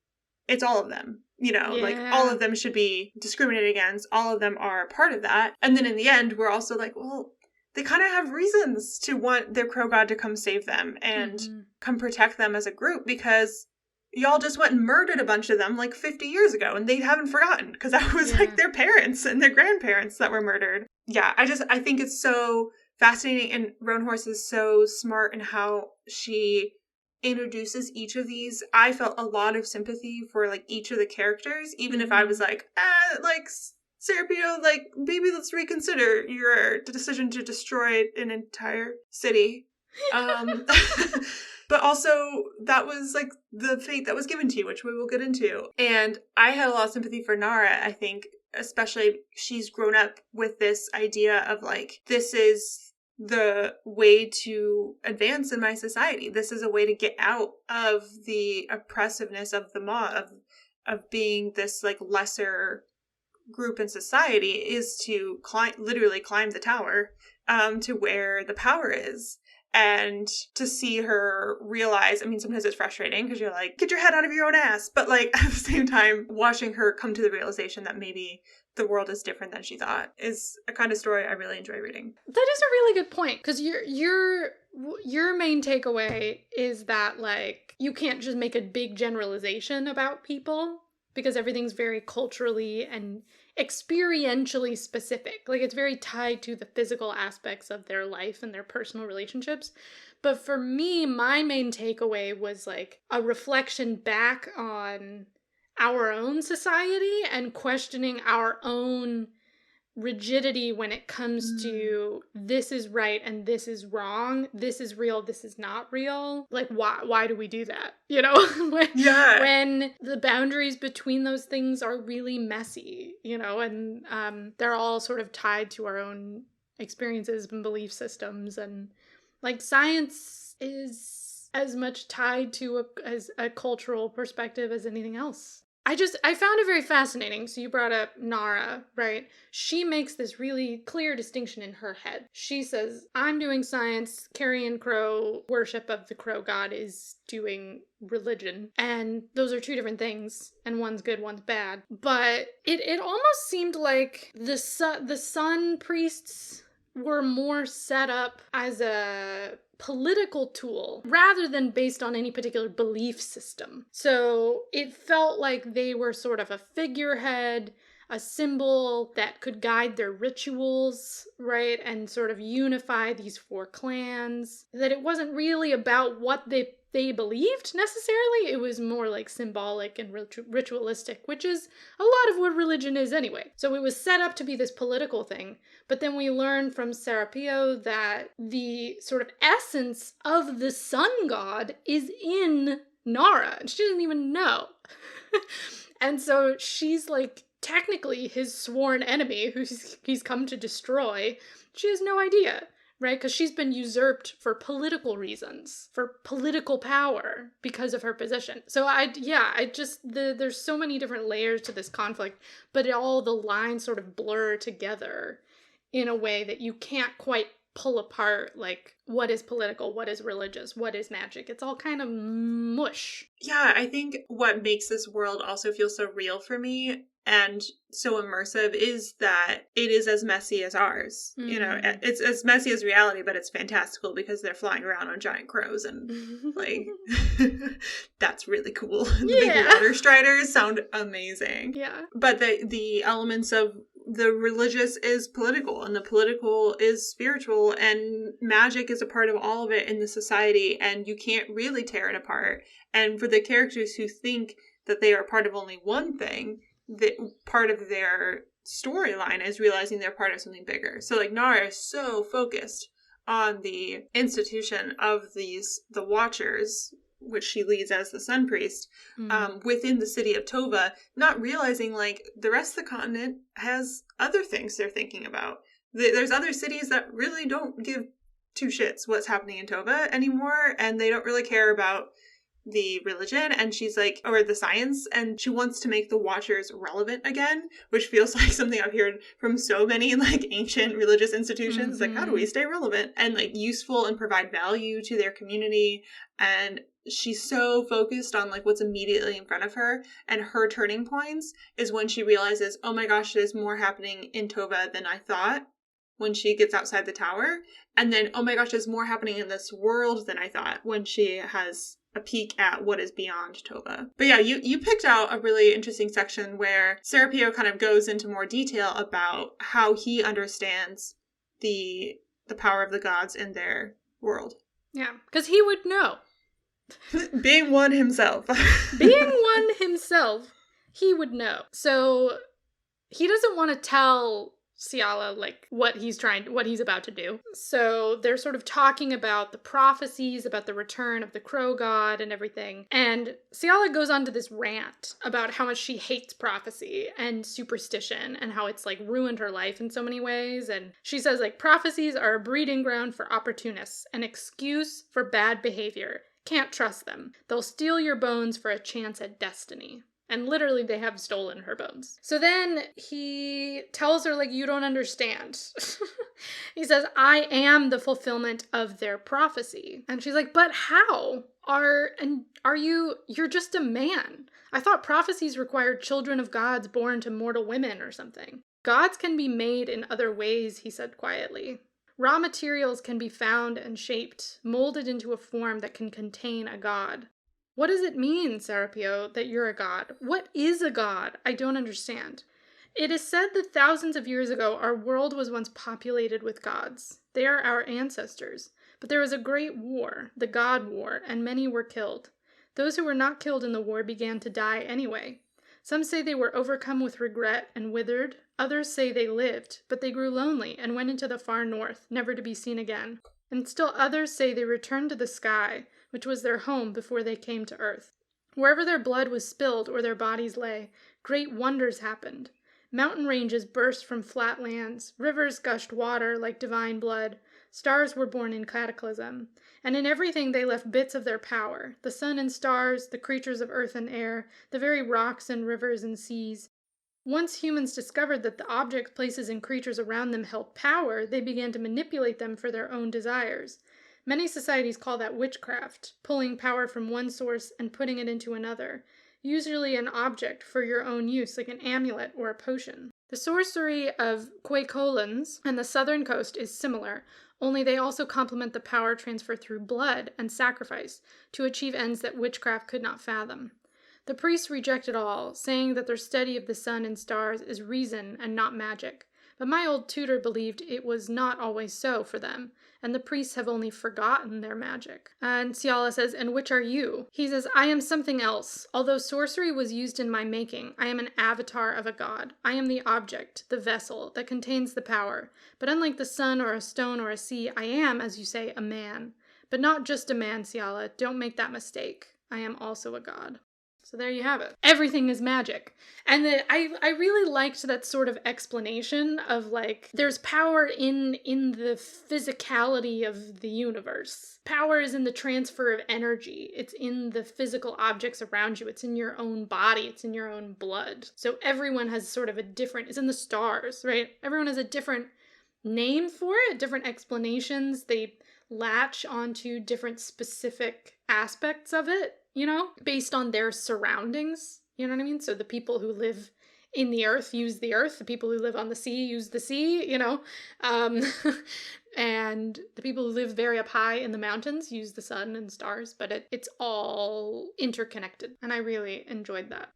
it's all of them. Like all of them should be discriminated against. All of them are part of that. And then in the end, we're also like, well, they kind of have reasons to want their crow god to come save them and come protect them as a group, because y'all just went and murdered a bunch of them like 50 years ago and they haven't forgotten, because that was like their parents and their grandparents that were murdered. Yeah, I think it's so fascinating, and Roanhorse is so smart in how she introduces each of these. I felt a lot of sympathy for like each of the characters, even if I was like, Serapio, like, maybe let's reconsider your decision to destroy an entire city. But also, that was, like, the fate that was given to you, which we will get into. And I had a lot of sympathy for Nara, I think, especially she's grown up with this idea of, like, this is the way to advance in my society. This is a way to get out of the oppressiveness of the mob, of being this, like, lesser group in society, is to literally climb the tower to where the power is. And to see her realize, I mean, sometimes it's frustrating because you're like, get your head out of your own ass. But like at the same time, watching her come to the realization that maybe the world is different than she thought is a kind of story I really enjoy reading. That is a really good point, because your main takeaway is that like you can't just make a big generalization about people, because everything's very culturally and experientially specific. Like, it's very tied to the physical aspects of their life and their personal relationships. But for me, my main takeaway was like a reflection back on our own society and questioning our own rigidity when it comes to this is right and this is wrong, this is real, this is not real. Like, why do we do that? When the boundaries between those things are really messy, and they're all sort of tied to our own experiences and belief systems. And like, science is as much tied to a cultural perspective as anything else. I found it very fascinating. So you brought up Nara, right? She makes this really clear distinction in her head. She says, I'm doing science, carrion crow worship of the crow god is doing religion. And those are two different things, and one's good, one's bad. But it almost seemed like the sun priests were more set up as a political tool rather than based on any particular belief system. So it felt like they were sort of a figurehead, a symbol that could guide their rituals, right? And sort of unify these four clans. That it wasn't really about what they believed necessarily. It was more like symbolic and ritualistic, which is a lot of what religion is anyway. So it was set up to be this political thing, but then we learned from Serapio that the sort of essence of the sun god is in Nara, and she doesn't even know. And so she's like technically his sworn enemy who he's come to destroy. She has no idea. Right? Because she's been usurped for political reasons, for political power because of her position. So there's so many different layers to this conflict, but all the lines sort of blur together in a way that you can't quite pull apart, like, what is political, what is religious, what is magic. It's all kind of mush. Yeah, I think what makes this world also feel so real for me and so immersive is that it is as messy as ours. Mm. You know, it's as messy as reality, but it's fantastical because they're flying around on giant crows and like that's really cool. The big water striders sound amazing. Yeah. But the elements of the religious is political and the political is spiritual and magic is a part of all of it in the society and you can't really tear it apart. And for the characters who think that they are part of only one thing, that part of their storyline is realizing they're part of something bigger. So like Nara is so focused on the institution of the Watchers, which she leads as the Sun Priest, within the city of Tova, not realizing like the rest of the continent has other things they're thinking about. There's other cities that really don't give two shits what's happening in Tova anymore, and they don't really care about the religion, and she's like, or the science, and she wants to make the Watchers relevant again, which feels like something I've heard from so many like ancient religious institutions. Mm-hmm. Like, how do we stay relevant and like useful and provide value to their community? And she's so focused on like what's immediately in front of her, and her turning points is when she realizes, oh my gosh, there's more happening in Tova than I thought, when she gets outside the tower. And then, oh my gosh, there's more happening in this world than I thought, when she has a peek at what is beyond Tova. But yeah, you picked out a really interesting section where Serapio kind of goes into more detail about how he understands the power of the gods in their world. Yeah, because he would know. Being one himself. Being one himself, he would know. So he doesn't want to tell Ciala like what he's about to do. So they're sort of talking about the prophecies about the return of the crow god and everything. And Ciala goes on to this rant about how much she hates prophecy and superstition and how it's like ruined her life in so many ways. And she says like prophecies are a breeding ground for opportunists, an excuse for bad behavior. Can't trust them. They'll steal your bones for a chance at destiny. And literally, they have stolen her bones. So then he tells her, like, you don't understand. He says, I am the fulfillment of their prophecy. And she's like, but how? You're just a man. I thought prophecies required children of gods born to mortal women or something. Gods can be made in other ways, he said quietly. Raw materials can be found and shaped, molded into a form that can contain a god. What does it mean, Serapio, that you're a god? What is a god? I don't understand. It is said that thousands of years ago, our world was once populated with gods. They are our ancestors. But there was a great war, the God War, and many were killed. Those who were not killed in the war began to die anyway. Some say they were overcome with regret and withered. Others say they lived, but they grew lonely and went into the far north, never to be seen again. And still others say they returned to the sky, which was their home before they came to earth. Wherever their blood was spilled or their bodies lay, great wonders happened. Mountain ranges burst from flat lands, rivers gushed water like divine blood, Stars were born in cataclysm, and in everything they left bits of their power. The sun and stars, the creatures of earth and air, the very rocks and rivers and seas. Once humans discovered that the objects, places, and creatures around them held power, they began to manipulate them for their own desires. Many societies call that witchcraft, pulling power from one source and putting it into another, usually an object for your own use, like an amulet or a potion. The sorcery of Quacolans and the southern coast is similar, only they also complement the power transfer through blood and sacrifice to achieve ends that witchcraft could not fathom. The priests reject it all, saying that their study of the sun and stars is reason and not magic. But my old tutor believed it was not always so for them, and the priests have only forgotten their magic. And Ciala says, "And which are you?" He says, "I am something else. Although sorcery was used in my making, I am an avatar of a god. I am the object, the vessel, that contains the power. But unlike the sun or a stone or a sea, I am, as you say, a man. But not just a man, Ciala. Don't make that mistake. I am also a god." So there you have it. Everything is magic. And I really liked that sort of explanation of, like, there's power in the physicality of the universe. Power is in the transfer of energy. It's in the physical objects around you. It's in your own body. It's in your own blood. So everyone has sort of a different, it's in the stars, right? Everyone has a different name for it, different explanations. They latch onto different specific aspects of it, you know, based on their surroundings, you know what I mean? So the people who live in the earth use the earth, the people who live on the sea use the sea, you know, and the people who live very up high in the mountains use the sun and stars, but it's all interconnected, and I really enjoyed that.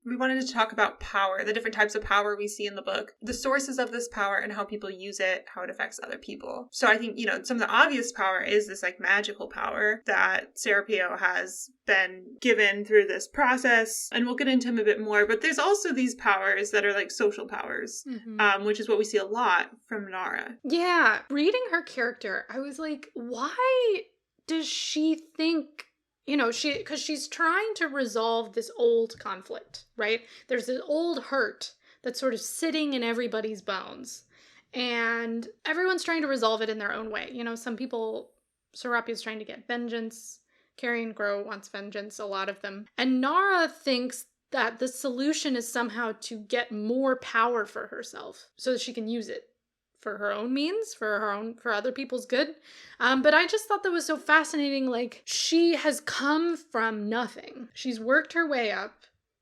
We wanted to talk about power, the different types of power we see in the book, the sources of this power and how people use it, how it affects other people. So I think, you know, some of the obvious power is this like magical power that Serapio has been given through this process, and we'll get into him a bit more, but there's also these powers that are like social powers, which is what we see a lot from Nara. Yeah, reading her character, I was like, why does she think, you know, because she's trying to resolve this old conflict, right? There's this old hurt that's sort of sitting in everybody's bones, and everyone's trying to resolve it in their own way. You know, some people, Serapio's trying to get vengeance, Carrion Grow wants vengeance, a lot of them. And Nara thinks that the solution is somehow to get more power for herself so that she can use it for her own means, for other people's good. But I just thought that was so fascinating. Like, she has come from nothing. She's worked her way up,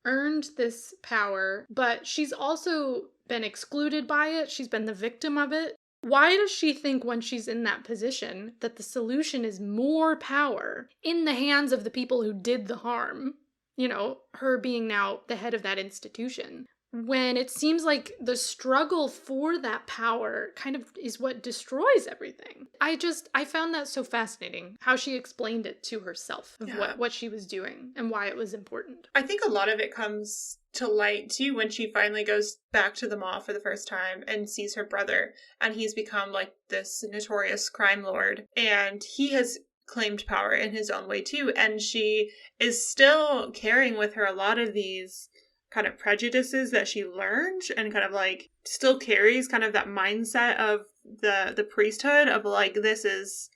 earned this power, but she's also been excluded by it. She's been the victim of it. Why does she think when she's in that position that the solution is more power in the hands of the people who did the harm? You know, her being now the head of that institution, when it seems like the struggle for that power kind of is what destroys everything. I found that so fascinating, how she explained it to herself of what she was doing and why it was important. I think a lot of it comes to light too when she finally goes back to the mall for the first time and sees her brother, and he's become like this notorious crime lord, and he has claimed power in his own way too, and she is still carrying with her a lot of these kind of prejudices that she learned, and kind of like still carries kind of that mindset of the priesthood of like, this is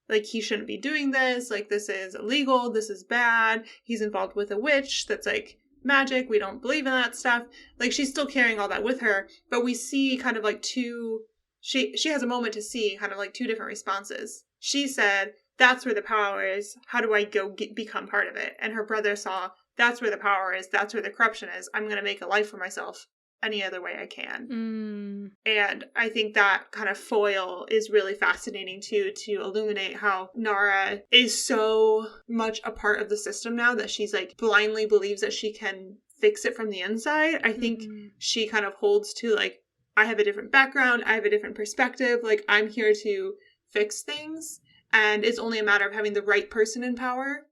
like, he shouldn't be doing this, like this is illegal, this is bad, he's involved with a witch that's like magic, we don't believe in that stuff. Like, she's still carrying all that with her, but we see kind of like she has a moment to see kind of like two different responses. She said, that's where the power is, how do I go become part of it? And her brother saw, that's where the power is, that's where the corruption is, I'm going to make a life for myself any other way I can. And I think that kind of foil is really fascinating too, to illuminate how Nara is so much a part of the system now that she's like blindly believes that she can fix it from the inside. I think she kind of holds to like, I have a different background, I have a different perspective, like I'm here to fix things, and it's only a matter of having the right person in power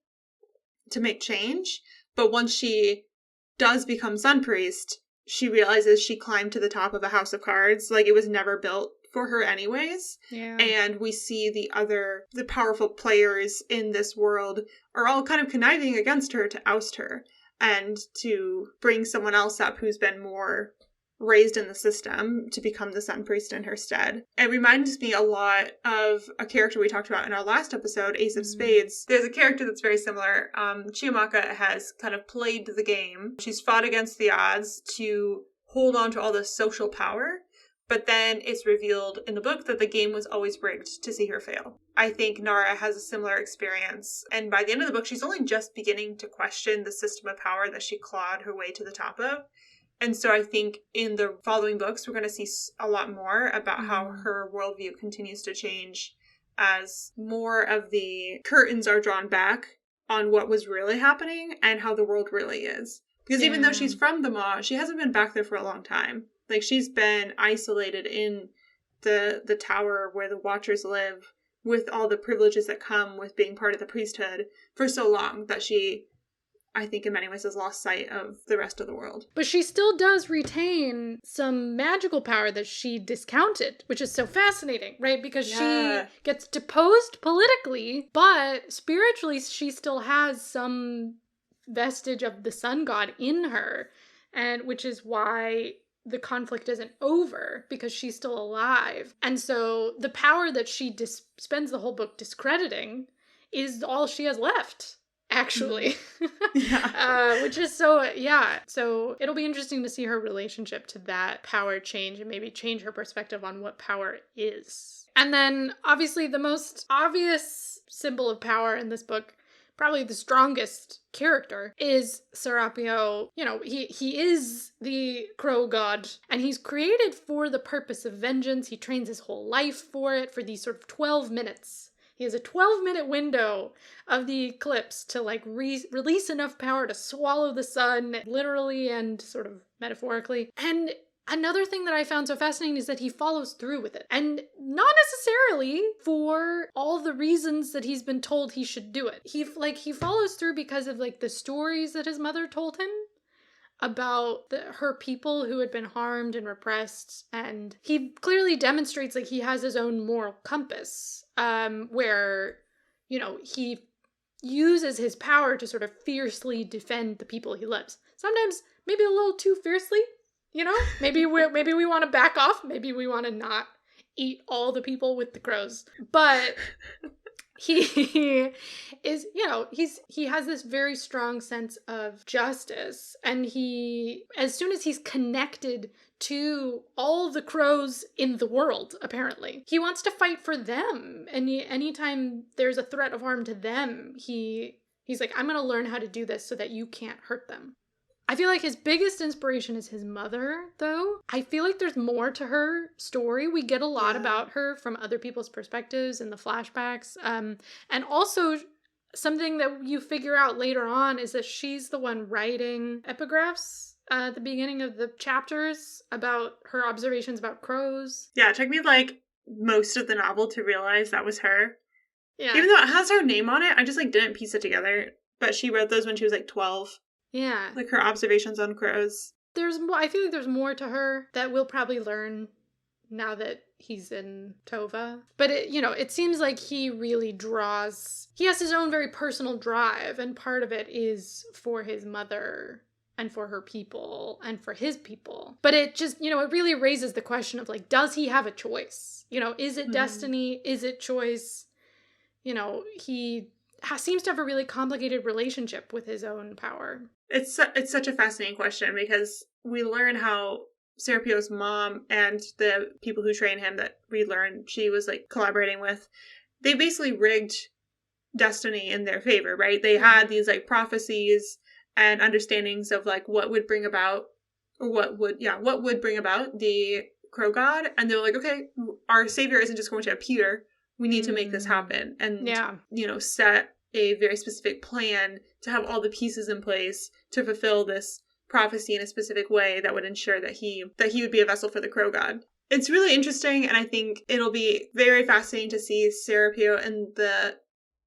to make change. But once she does become Sun Priest, she realizes she climbed to the top of a house of cards. Like, it was never built for her anyways. Yeah. And we see the powerful players in this world are all kind of conniving against her to oust her. and to bring someone else up who's been more raised in the system to become the Sun Priest in her stead. It reminds me a lot of a character we talked about in our last episode, Ace of Spades. There's a character that's very similar. Chiamaka has kind of played the game. She's fought against the odds to hold on to all this social power, but then it's revealed in the book that the game was always rigged to see her fail. I think Nara has a similar experience, and by the end of the book, she's only just beginning to question the system of power that she clawed her way to the top of. And so I think in the following books, we're going to see a lot more about how her worldview continues to change as more of the curtains are drawn back on what was really happening and how the world really is. Because even though she's from the Maw, she hasn't been back there for a long time. Like, she's been isolated in the tower where the Watchers live with all the privileges that come with being part of the priesthood for so long that she, I think in many ways, has lost sight of the rest of the world. But she still does retain some magical power that she discounted, which is so fascinating, right? Because she gets deposed politically, but spiritually she still has some vestige of the sun god in her, and which is why the conflict isn't over, because she's still alive. And so the power that she spends the whole book discrediting is all she has left, actually. Which is so it'll be interesting to see her relationship to that power change and maybe change her perspective on what power is. And then obviously the most obvious symbol of power in this book, probably the strongest character, is Serapio. You know, he is the crow god, and he's created for the purpose of vengeance. He trains his whole life for it, for these sort of 12 minutes. He has a 12-minute window of the eclipse to, like, release enough power to swallow the sun, literally and sort of metaphorically. And another thing that I found so fascinating is that he follows through with it. And not necessarily for all the reasons that he's been told he should do it. He follows through because of, like, the stories that his mother told him about her people who had been harmed and repressed. And he clearly demonstrates, like, he has his own moral compass, where, you know, he uses his power to sort of fiercely defend the people he loves. Sometimes maybe a little too fiercely. You know, maybe we want to back off. Maybe we want to not eat all the people with the crows. But he is, you know, he has this very strong sense of justice, and as soon as he's connected to all the crows in the world, apparently, he wants to fight for them. And anytime there's a threat of harm to them, he's like, I'm going to learn how to do this so that you can't hurt them. I feel like his biggest inspiration is his mother, though. I feel like there's more to her story. We get a lot about her from other people's perspectives in the flashbacks. And also, something that you figure out later on is that she's the one writing epigraphs at the beginning of the chapters about her observations about crows. Yeah, it took me, like, most of the novel to realize that was her. Yeah. Even though it has her name on it, I just, like, didn't piece it together. But she wrote those when she was, like, 12. Yeah. Like, her observations on crows. I feel like there's more to her that we'll probably learn now that he's in Tova. But, it seems like he really he has his own very personal drive, and part of it is for his mother and for her people and for his people. But it just, it really raises the question of, like, does he have a choice? Is it destiny? Is it choice? He seems to have a really complicated relationship with his own power. It's such a fascinating question, because we learn how Serapio's mom and the people who train him that we learn she was, like, collaborating with, they basically rigged destiny in their favor, right? They had these, like, prophecies and understandings of, like, what would bring about the crow god, and they're like, okay, our savior isn't just going to appear. We need to make this happen, and set a very specific plan to have all the pieces in place to fulfill this prophecy in a specific way that would ensure that he would be a vessel for the crow god. It's really interesting, and I think it'll be very fascinating to see Serapio in the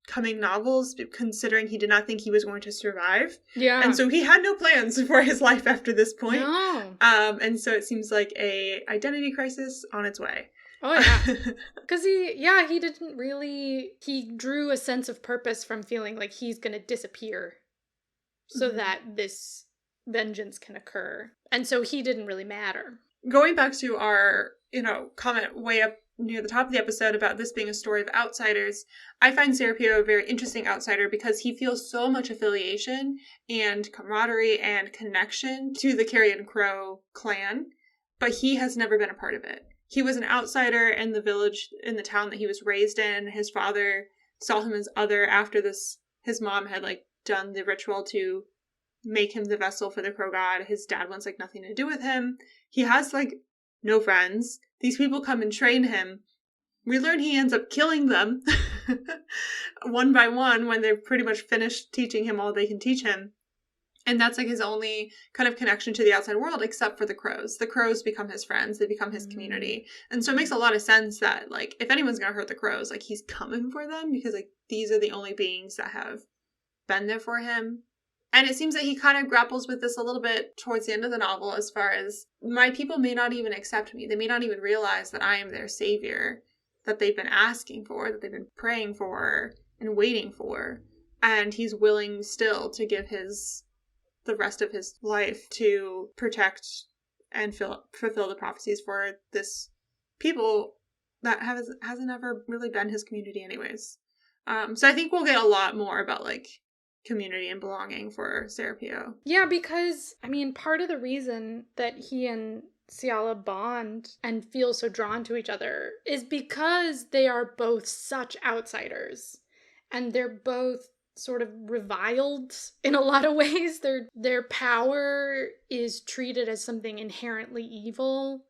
coming novels, considering he did not think he was going to survive. Yeah. And so he had no plans for his life after this point. No. And so it seems like a identity crisis on its way. Oh, yeah. Because he drew a sense of purpose from feeling like he's going to disappear so that this vengeance can occur. And so he didn't really matter. Going back to our, comment way up near the top of the episode about this being a story of outsiders, I find Serapio a very interesting outsider because he feels so much affiliation and camaraderie and connection to the Carrion Crow clan, but he has never been a part of it. He was an outsider in the village, in the town that he was raised in. His father saw him as other after his mom had, done the ritual to make him the vessel for the crow god. His dad wants, nothing to do with him. He has, no friends. These people come and train him. We learn he ends up killing them one by one when they've pretty much finished teaching him all they can teach him. And that's his only kind of connection to the outside world, except for the crows. The crows become his friends. They become his community. And so it makes a lot of sense that, if anyone's going to hurt the crows, he's coming for them because, these are the only beings that have been there for him. And it seems that he kind of grapples with this a little bit towards the end of the novel as far as, my people may not even accept me. They may not even realize that I am their savior, that they've been asking for, that they've been praying for and waiting for. And he's willing still to give the rest of his life to protect and fulfill the prophecies for this people that hasn't ever really been his community anyways. So I think we'll get a lot more about community and belonging for Serapio. Yeah, because, part of the reason that he and Ciala bond and feel so drawn to each other is because they are both such outsiders. And they're both sort of reviled in a lot of ways. Their power is treated as something inherently evil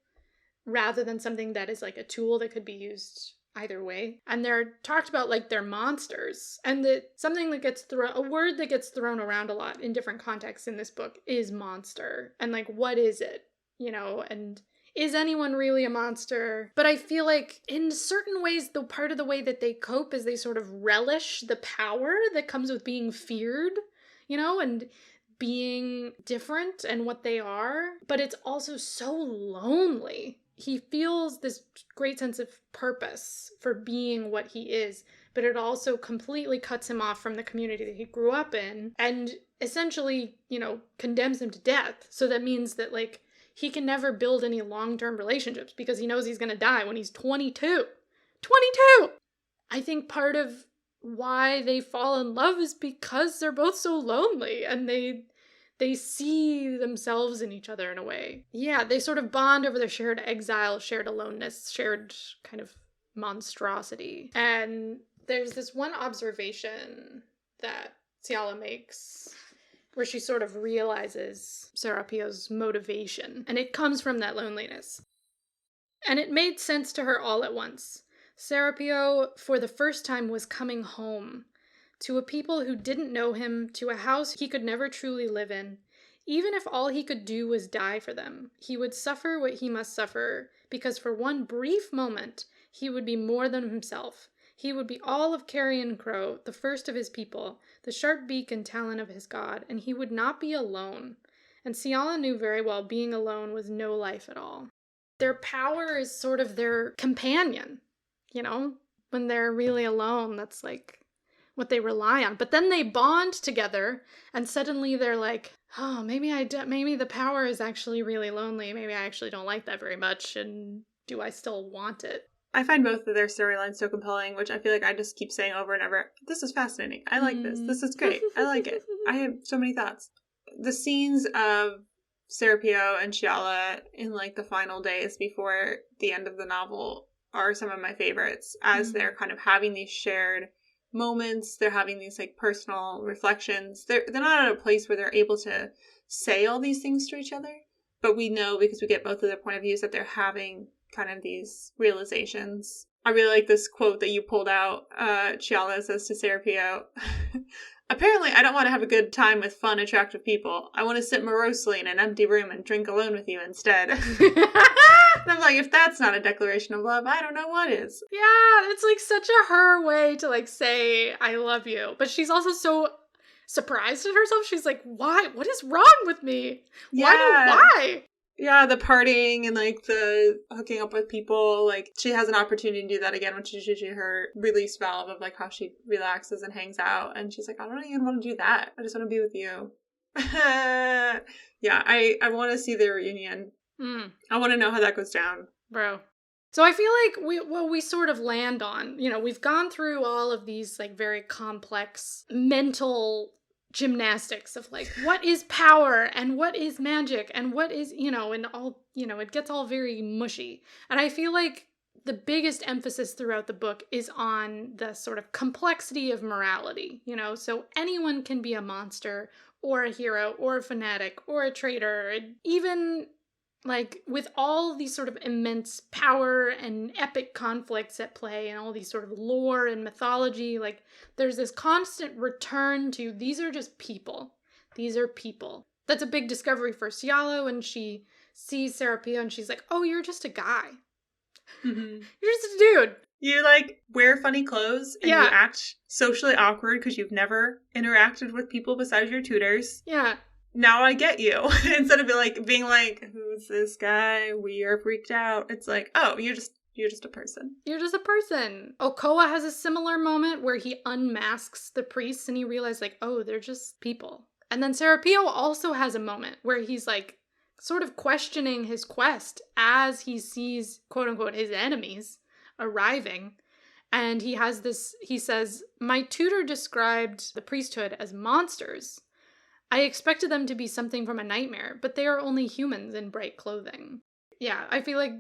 rather than something that is a tool that could be used either way. And they're talked about they're monsters. And that something that gets a word that gets thrown around a lot in different contexts in this book is monster. And what is it? And is anyone really a monster? But I feel in certain ways, the part of the way that they cope is they sort of relish the power that comes with being feared, and being different and what they are. But it's also so lonely. He feels this great sense of purpose for being what he is, but it also completely cuts him off from the community that he grew up in and essentially, condemns him to death. So that means that, he can never build any long-term relationships because he knows he's going to die when he's 22. 22! I think part of why they fall in love is because they're both so lonely and they see themselves in each other in a way. Yeah, they sort of bond over their shared exile, shared aloneness, shared kind of monstrosity. And there's this one observation that Ciala makes where she sort of realizes Serapio's motivation, and it comes from that loneliness. And it made sense to her all at once. Serapio, for the first time, was coming home, to a people who didn't know him, to a house he could never truly live in. Even if all he could do was die for them, he would suffer what he must suffer, because for one brief moment, he would be more than himself. He would be all of Carrion Crow, the first of his people, the sharp beak and talon of his god, and he would not be alone. And Ciala knew very well being alone was no life at all. Their power is sort of their companion, when they're really alone, that's what they rely on. But then they bond together, and suddenly they're oh, maybe the power is actually really lonely. Maybe I actually don't like that very much, and do I still want it? I find both of their storylines so compelling, which I feel I just keep saying over and over. This is fascinating. I like this. This is great. I like it. I have so many thoughts. The scenes of Serapio and Ciala in the final days before the end of the novel are some of my favorites, as they're kind of having these shared moments. They're having these personal reflections. They're not at a place where they're able to say all these things to each other, but we know, because we get both of their point of views, that they're having kind of these realizations. I really like this quote that you pulled out. Ciala says to Serapio, "Apparently I don't want to have a good time with fun, attractive people. I want to sit morosely in an empty room and drink alone with you instead." And I'm if that's not a declaration of love, I don't know what is. Yeah, it's such a her way to say, I love you. But she's also so surprised at herself. She's why? What is wrong with me? Yeah. Why? Yeah, the partying and the hooking up with people. She has an opportunity to do that again, which is usually her release valve of how she relaxes and hangs out. And she's I don't even want to do that. I just want to be with you. Yeah, I want to see their reunion. I want to know how that goes down. Bro. So I feel like we sort of land on, we've gone through all of these like very complex mental gymnastics of like what is power and what is magic and what is, and all, it gets all very mushy. And I feel like the biggest emphasis throughout the book is on the sort of complexity of morality, so anyone can be a monster or a hero or a fanatic or a traitor, even like with all these sort of immense power and epic conflicts at play and all these sort of lore and mythology, like there's this constant return to these are just people. These are people. That's a big discovery for Cialo, and she sees Serapio and she's like, oh, you're just a guy. Mm-hmm. You're just a dude. You like wear funny clothes and you act socially awkward because you've never interacted with people besides your tutors. Yeah. Now I get you. Instead of being like, who's this guy? We are freaked out. It's like, oh, you're just a person. You're just a person. Okoa has a similar moment where he unmasks the priests and he realizes like, oh, they're just people. And then Serapio also has a moment where he's like sort of questioning his quest as he sees, quote unquote, his enemies arriving. And he says, my tutor described the priesthood as monsters. I expected them to be something from a nightmare, but they are only humans in bright clothing. Yeah, I feel like,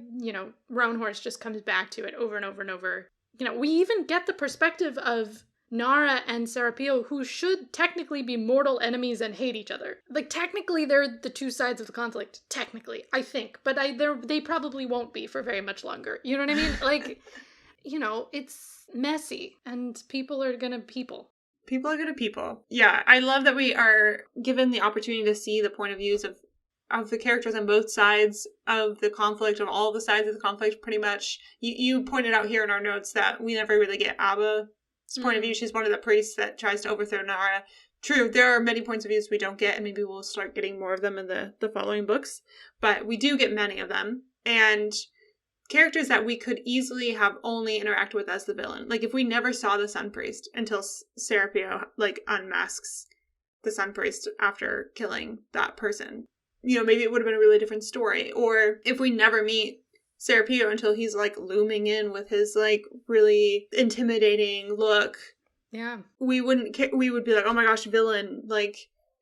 Roanhorse just comes back to it over and over and over. We even get the perspective of Nara and Serapio, who should technically be mortal enemies and hate each other. Like, technically, they're the two sides of the conflict. Technically, I think. But they probably won't be for very much longer. You know what I mean? Like, it's messy, and people are gonna people. People are gonna people. Yeah, I love that we are given the opportunity to see the point of views of the characters on both sides of the conflict, on all the sides of the conflict, pretty much. You pointed out here in our notes that we never really get Abba's point of view. She's one of the priests that tries to overthrow Nara. True, there are many points of views we don't get, and maybe we'll start getting more of them in the following books. But we do get many of them. And characters that we could easily have only interact with as the villain. Like, if we never saw the Sun Priest until Serapio, unmasks the Sun Priest after killing that person, maybe it would have been a really different story. Or if we never meet Serapio until he's, looming in with his, really intimidating look. Yeah. We would be like, oh my gosh, villain,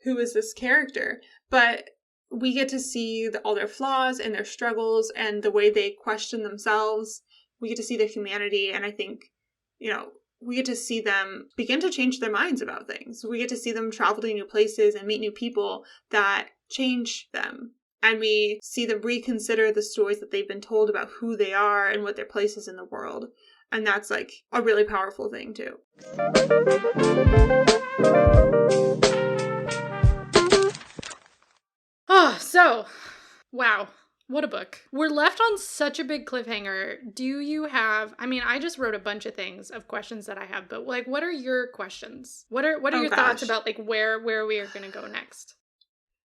who is this character? But we get to see all their flaws and their struggles and the way they question themselves. We get to see their humanity, and I think, we get to see them begin to change their minds about things. We get to see them travel to new places and meet new people that change them. And we see them reconsider the stories that they've been told about who they are and what their place is in the world. And that's, a really powerful thing, too. Oh, so, wow, what a book. We're left on such a big cliffhanger. Do you have, I just wrote a bunch of things of questions that I have, but what are your questions? What are your thoughts about where we are going to go next?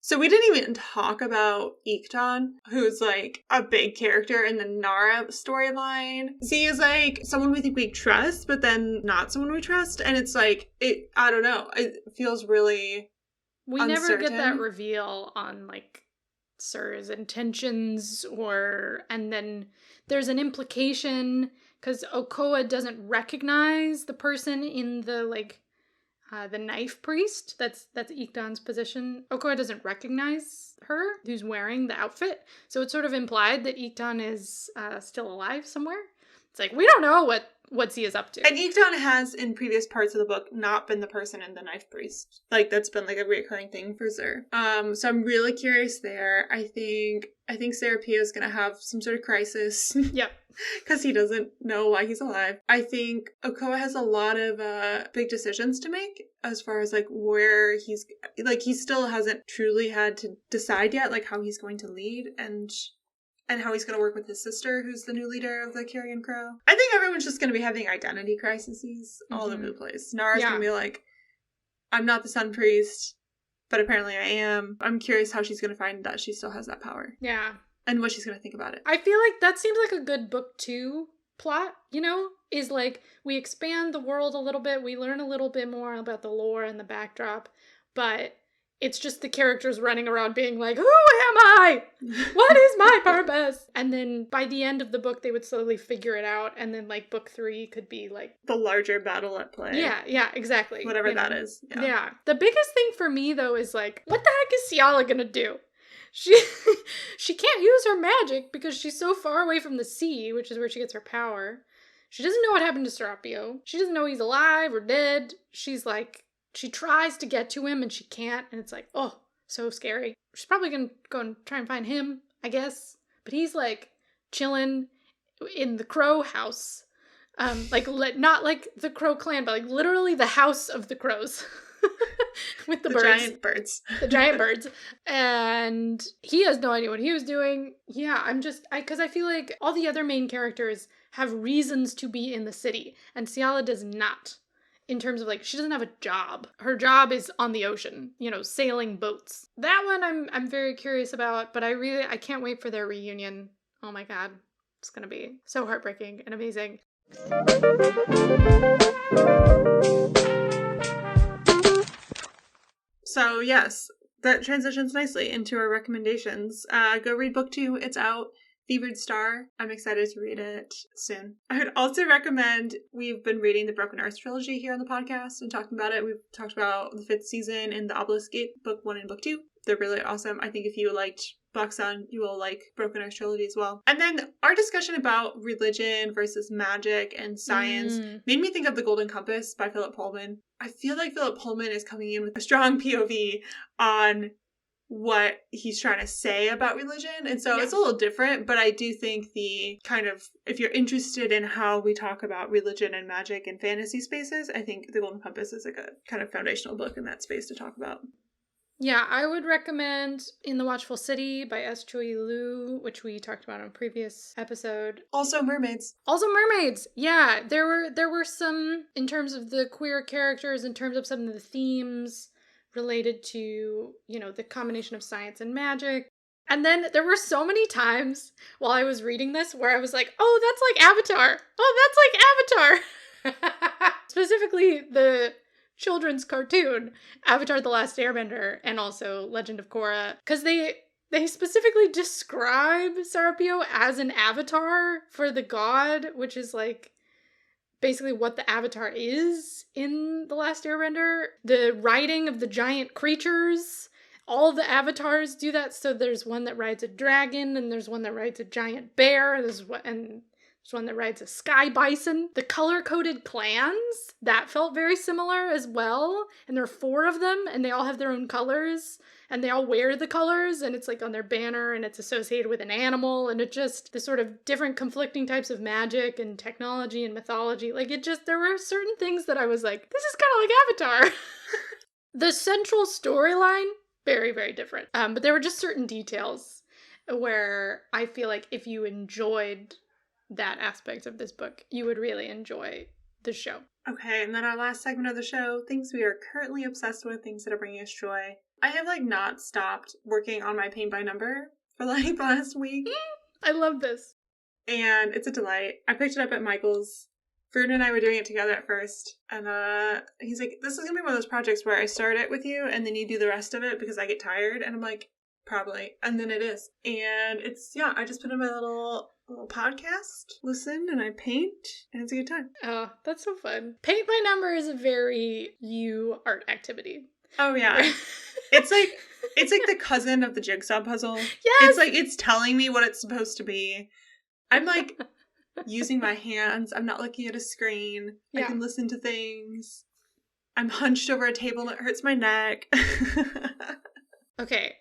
So we didn't even talk about Iktan, who's a big character in the Nara storyline. Z is someone we think we trust, but then not someone we trust. And it's I don't know. It feels really We uncertain. Never get that reveal on Sir's intentions, and then there's an implication because Okoa doesn't recognize the person in the knife priest. That's Iktan's position. Okoa doesn't recognize her, who's wearing the outfit. So it's sort of implied that Iktan is still alive somewhere. It's we don't know what Z is up to. And Iktan has, in previous parts of the book, not been the person in the knife priest. That's been a recurring thing for Zer. So I'm really curious there. I think Serapio is gonna have some sort of crisis. Yep. Because he doesn't know why he's alive. I think Okoa has a lot of big decisions to make as far as where he's he still hasn't truly had to decide yet how he's going to lead and how he's going to work with his sister, who's the new leader of the Carrion Crow. I think everyone's just going to be having identity crises all over the place. Nara's going to be I'm not the Sun Priest, but apparently I am. I'm curious how she's going to find that she still has that power. Yeah. And what she's going to think about it. I feel that seems like a good book 2 plot, is we expand the world a little bit, we learn a little bit more about the lore and the backdrop, but it's just the characters running around being like, who am I? What is my purpose? And then by the end of the book, they would slowly figure it out. And then like book 3 could be like the larger battle at play. Yeah, exactly. Whatever that is. Yeah. The biggest thing for me though is like, what the heck is Ciala gonna do? She can't use her magic because she's so far away from the sea, which is where she gets her power. She doesn't know what happened to Serapio. She doesn't know he's alive or dead. She's like, she tries to get to him and she can't, and it's like, oh, so scary. She's probably gonna go and try and find him, I guess. But he's like chilling in the Crow house. Not like the Crow clan, but like literally the house of the crows. With the birds. Giant birds. The giant birds. And he has no idea what he was doing. Yeah, because I feel like all the other main characters have reasons to be in the city, and Ciala does not. In terms of like, she doesn't have a job. Her job is on the ocean, sailing boats. That one I'm very curious about, but I can't wait for their reunion. Oh my god. It's gonna be so heartbreaking and amazing. So yes, that transitions nicely into our recommendations. Go read book 2. It's out. Fevered Star. I'm excited to read it soon. I would also recommend, we've been reading the Broken Earth trilogy here on the podcast and talking about it. We've talked about the 5th season and the Obelisk Gate, book 1 and book 2. They're really awesome. I think if you liked Black Sun, you will like Broken Earth trilogy as well. And then our discussion about religion versus magic and science made me think of The Golden Compass by Philip Pullman. I feel like Philip Pullman is coming in with a strong POV on what he's trying to say about religion. And so it's a little different, but I do think the kind of, if you're interested in how we talk about religion and magic in fantasy spaces, I think The Golden Compass is a good kind of foundational book in that space to talk about. Yeah, I would recommend In the Watchful City by S. Choi Liu, which we talked about on a previous episode. Also mermaids. Yeah, there were some, in terms of the queer characters, in terms of some of the themes related to, the combination of science and magic. And then there were so many times while I was reading this where I was like, oh, that's like Avatar. Oh, that's like Avatar. Specifically the children's cartoon, Avatar The Last Airbender, and also Legend of Korra. Because they specifically describe Serapio as an avatar for the god, which is like basically what the avatar is in The Last Airbender. The riding of the giant creatures, all the avatars do that. So there's one that rides a dragon, and there's one that rides a giant bear, and there's one that rides a sky bison. The color-coded clans, that felt very similar as well. And there are 4 of them, and they all have their own colors. And they all wear the colors, and it's like on their banner, and it's associated with an animal, and it just, the sort of different conflicting types of magic and technology and mythology. Like, there were certain things that I was like, this is kind of like Avatar. The central storyline, very, very different. But there were just certain details where I feel like if you enjoyed that aspect of this book, you would really enjoy the show. Okay, and then our last segment of the show, things we are currently obsessed with, things that are bringing us joy. I have not stopped working on my paint by number for the last week. I love this. And it's a delight. I picked it up at Michael's. Fern and I were doing it together at first. And he's like, this is going to be one of those projects where I start it with you and then you do the rest of it because I get tired. And I'm like, probably. And then it is. And it's, I just put in my little podcast, listen, and I paint, and it's a good time. Oh, that's so fun. Paint by number is a very you art activity. Oh yeah. It's like the cousin of the jigsaw puzzle. Yes! It's telling me what it's supposed to be. I'm using my hands. I'm not looking at a screen. Yeah. I can listen to things. I'm hunched over a table and it hurts my neck. Okay,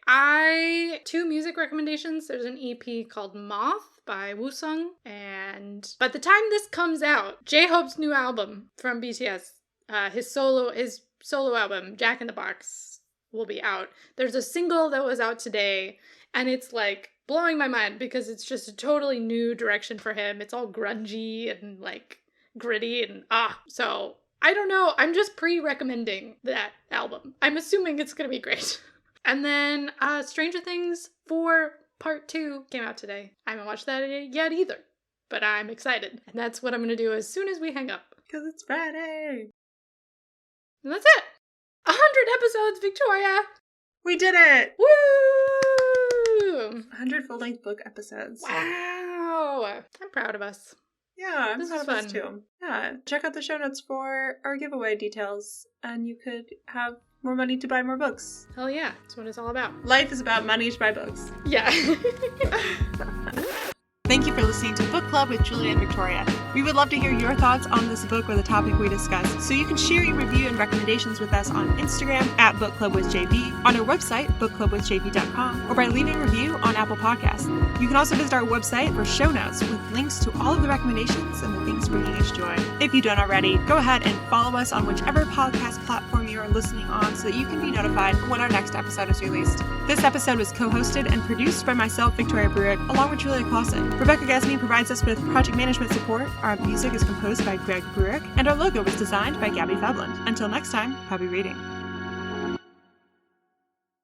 2 music recommendations. There's an EP called Moth by Woo-sung, and by the time this comes out, J-Hope's new album from BTS, his solo album, Jack in the Box, will be out. There's a single that was out today, and it's like blowing my mind because it's just a totally new direction for him. It's all grungy and like gritty and so I don't know. I'm just pre-recommending that album. I'm assuming it's gonna be great. And then Stranger Things 4 Part 2 came out today. I haven't watched that yet either, but I'm excited. And that's what I'm going to do as soon as we hang up. Because it's Friday. And that's it. 100 episodes, Victoria! We did it! Woo! 100 full-length book episodes. Wow! I'm proud of us. Yeah, I'm This proud was of us fun. too. Yeah, check out the show notes for our giveaway details, and you could have more money to buy more books. Hell yeah, that's what it's all about. Life is about money to buy books. Yeah. Thank you for listening to Book Club with Julia and Victoria. We would love to hear your thoughts on this book or the topic we discussed, so you can share your review and recommendations with us on Instagram at Book Club with JV, on our website, bookclubwithjv.com, or by leaving a review on Apple Podcasts. You can also visit our website for show notes with links to all of the recommendations and the things bringing us joy. If you don't already, go ahead and follow us on whichever podcast platform you are listening on so that you can be notified when our next episode is released. This episode was co-hosted and produced by myself, Victoria Bruick, along with Julia Clausen. Rebecca Gasney provides us with project management support. Our music is composed by Greg Bruick, and our logo was designed by Gabby Fabland. Until next time, happy reading.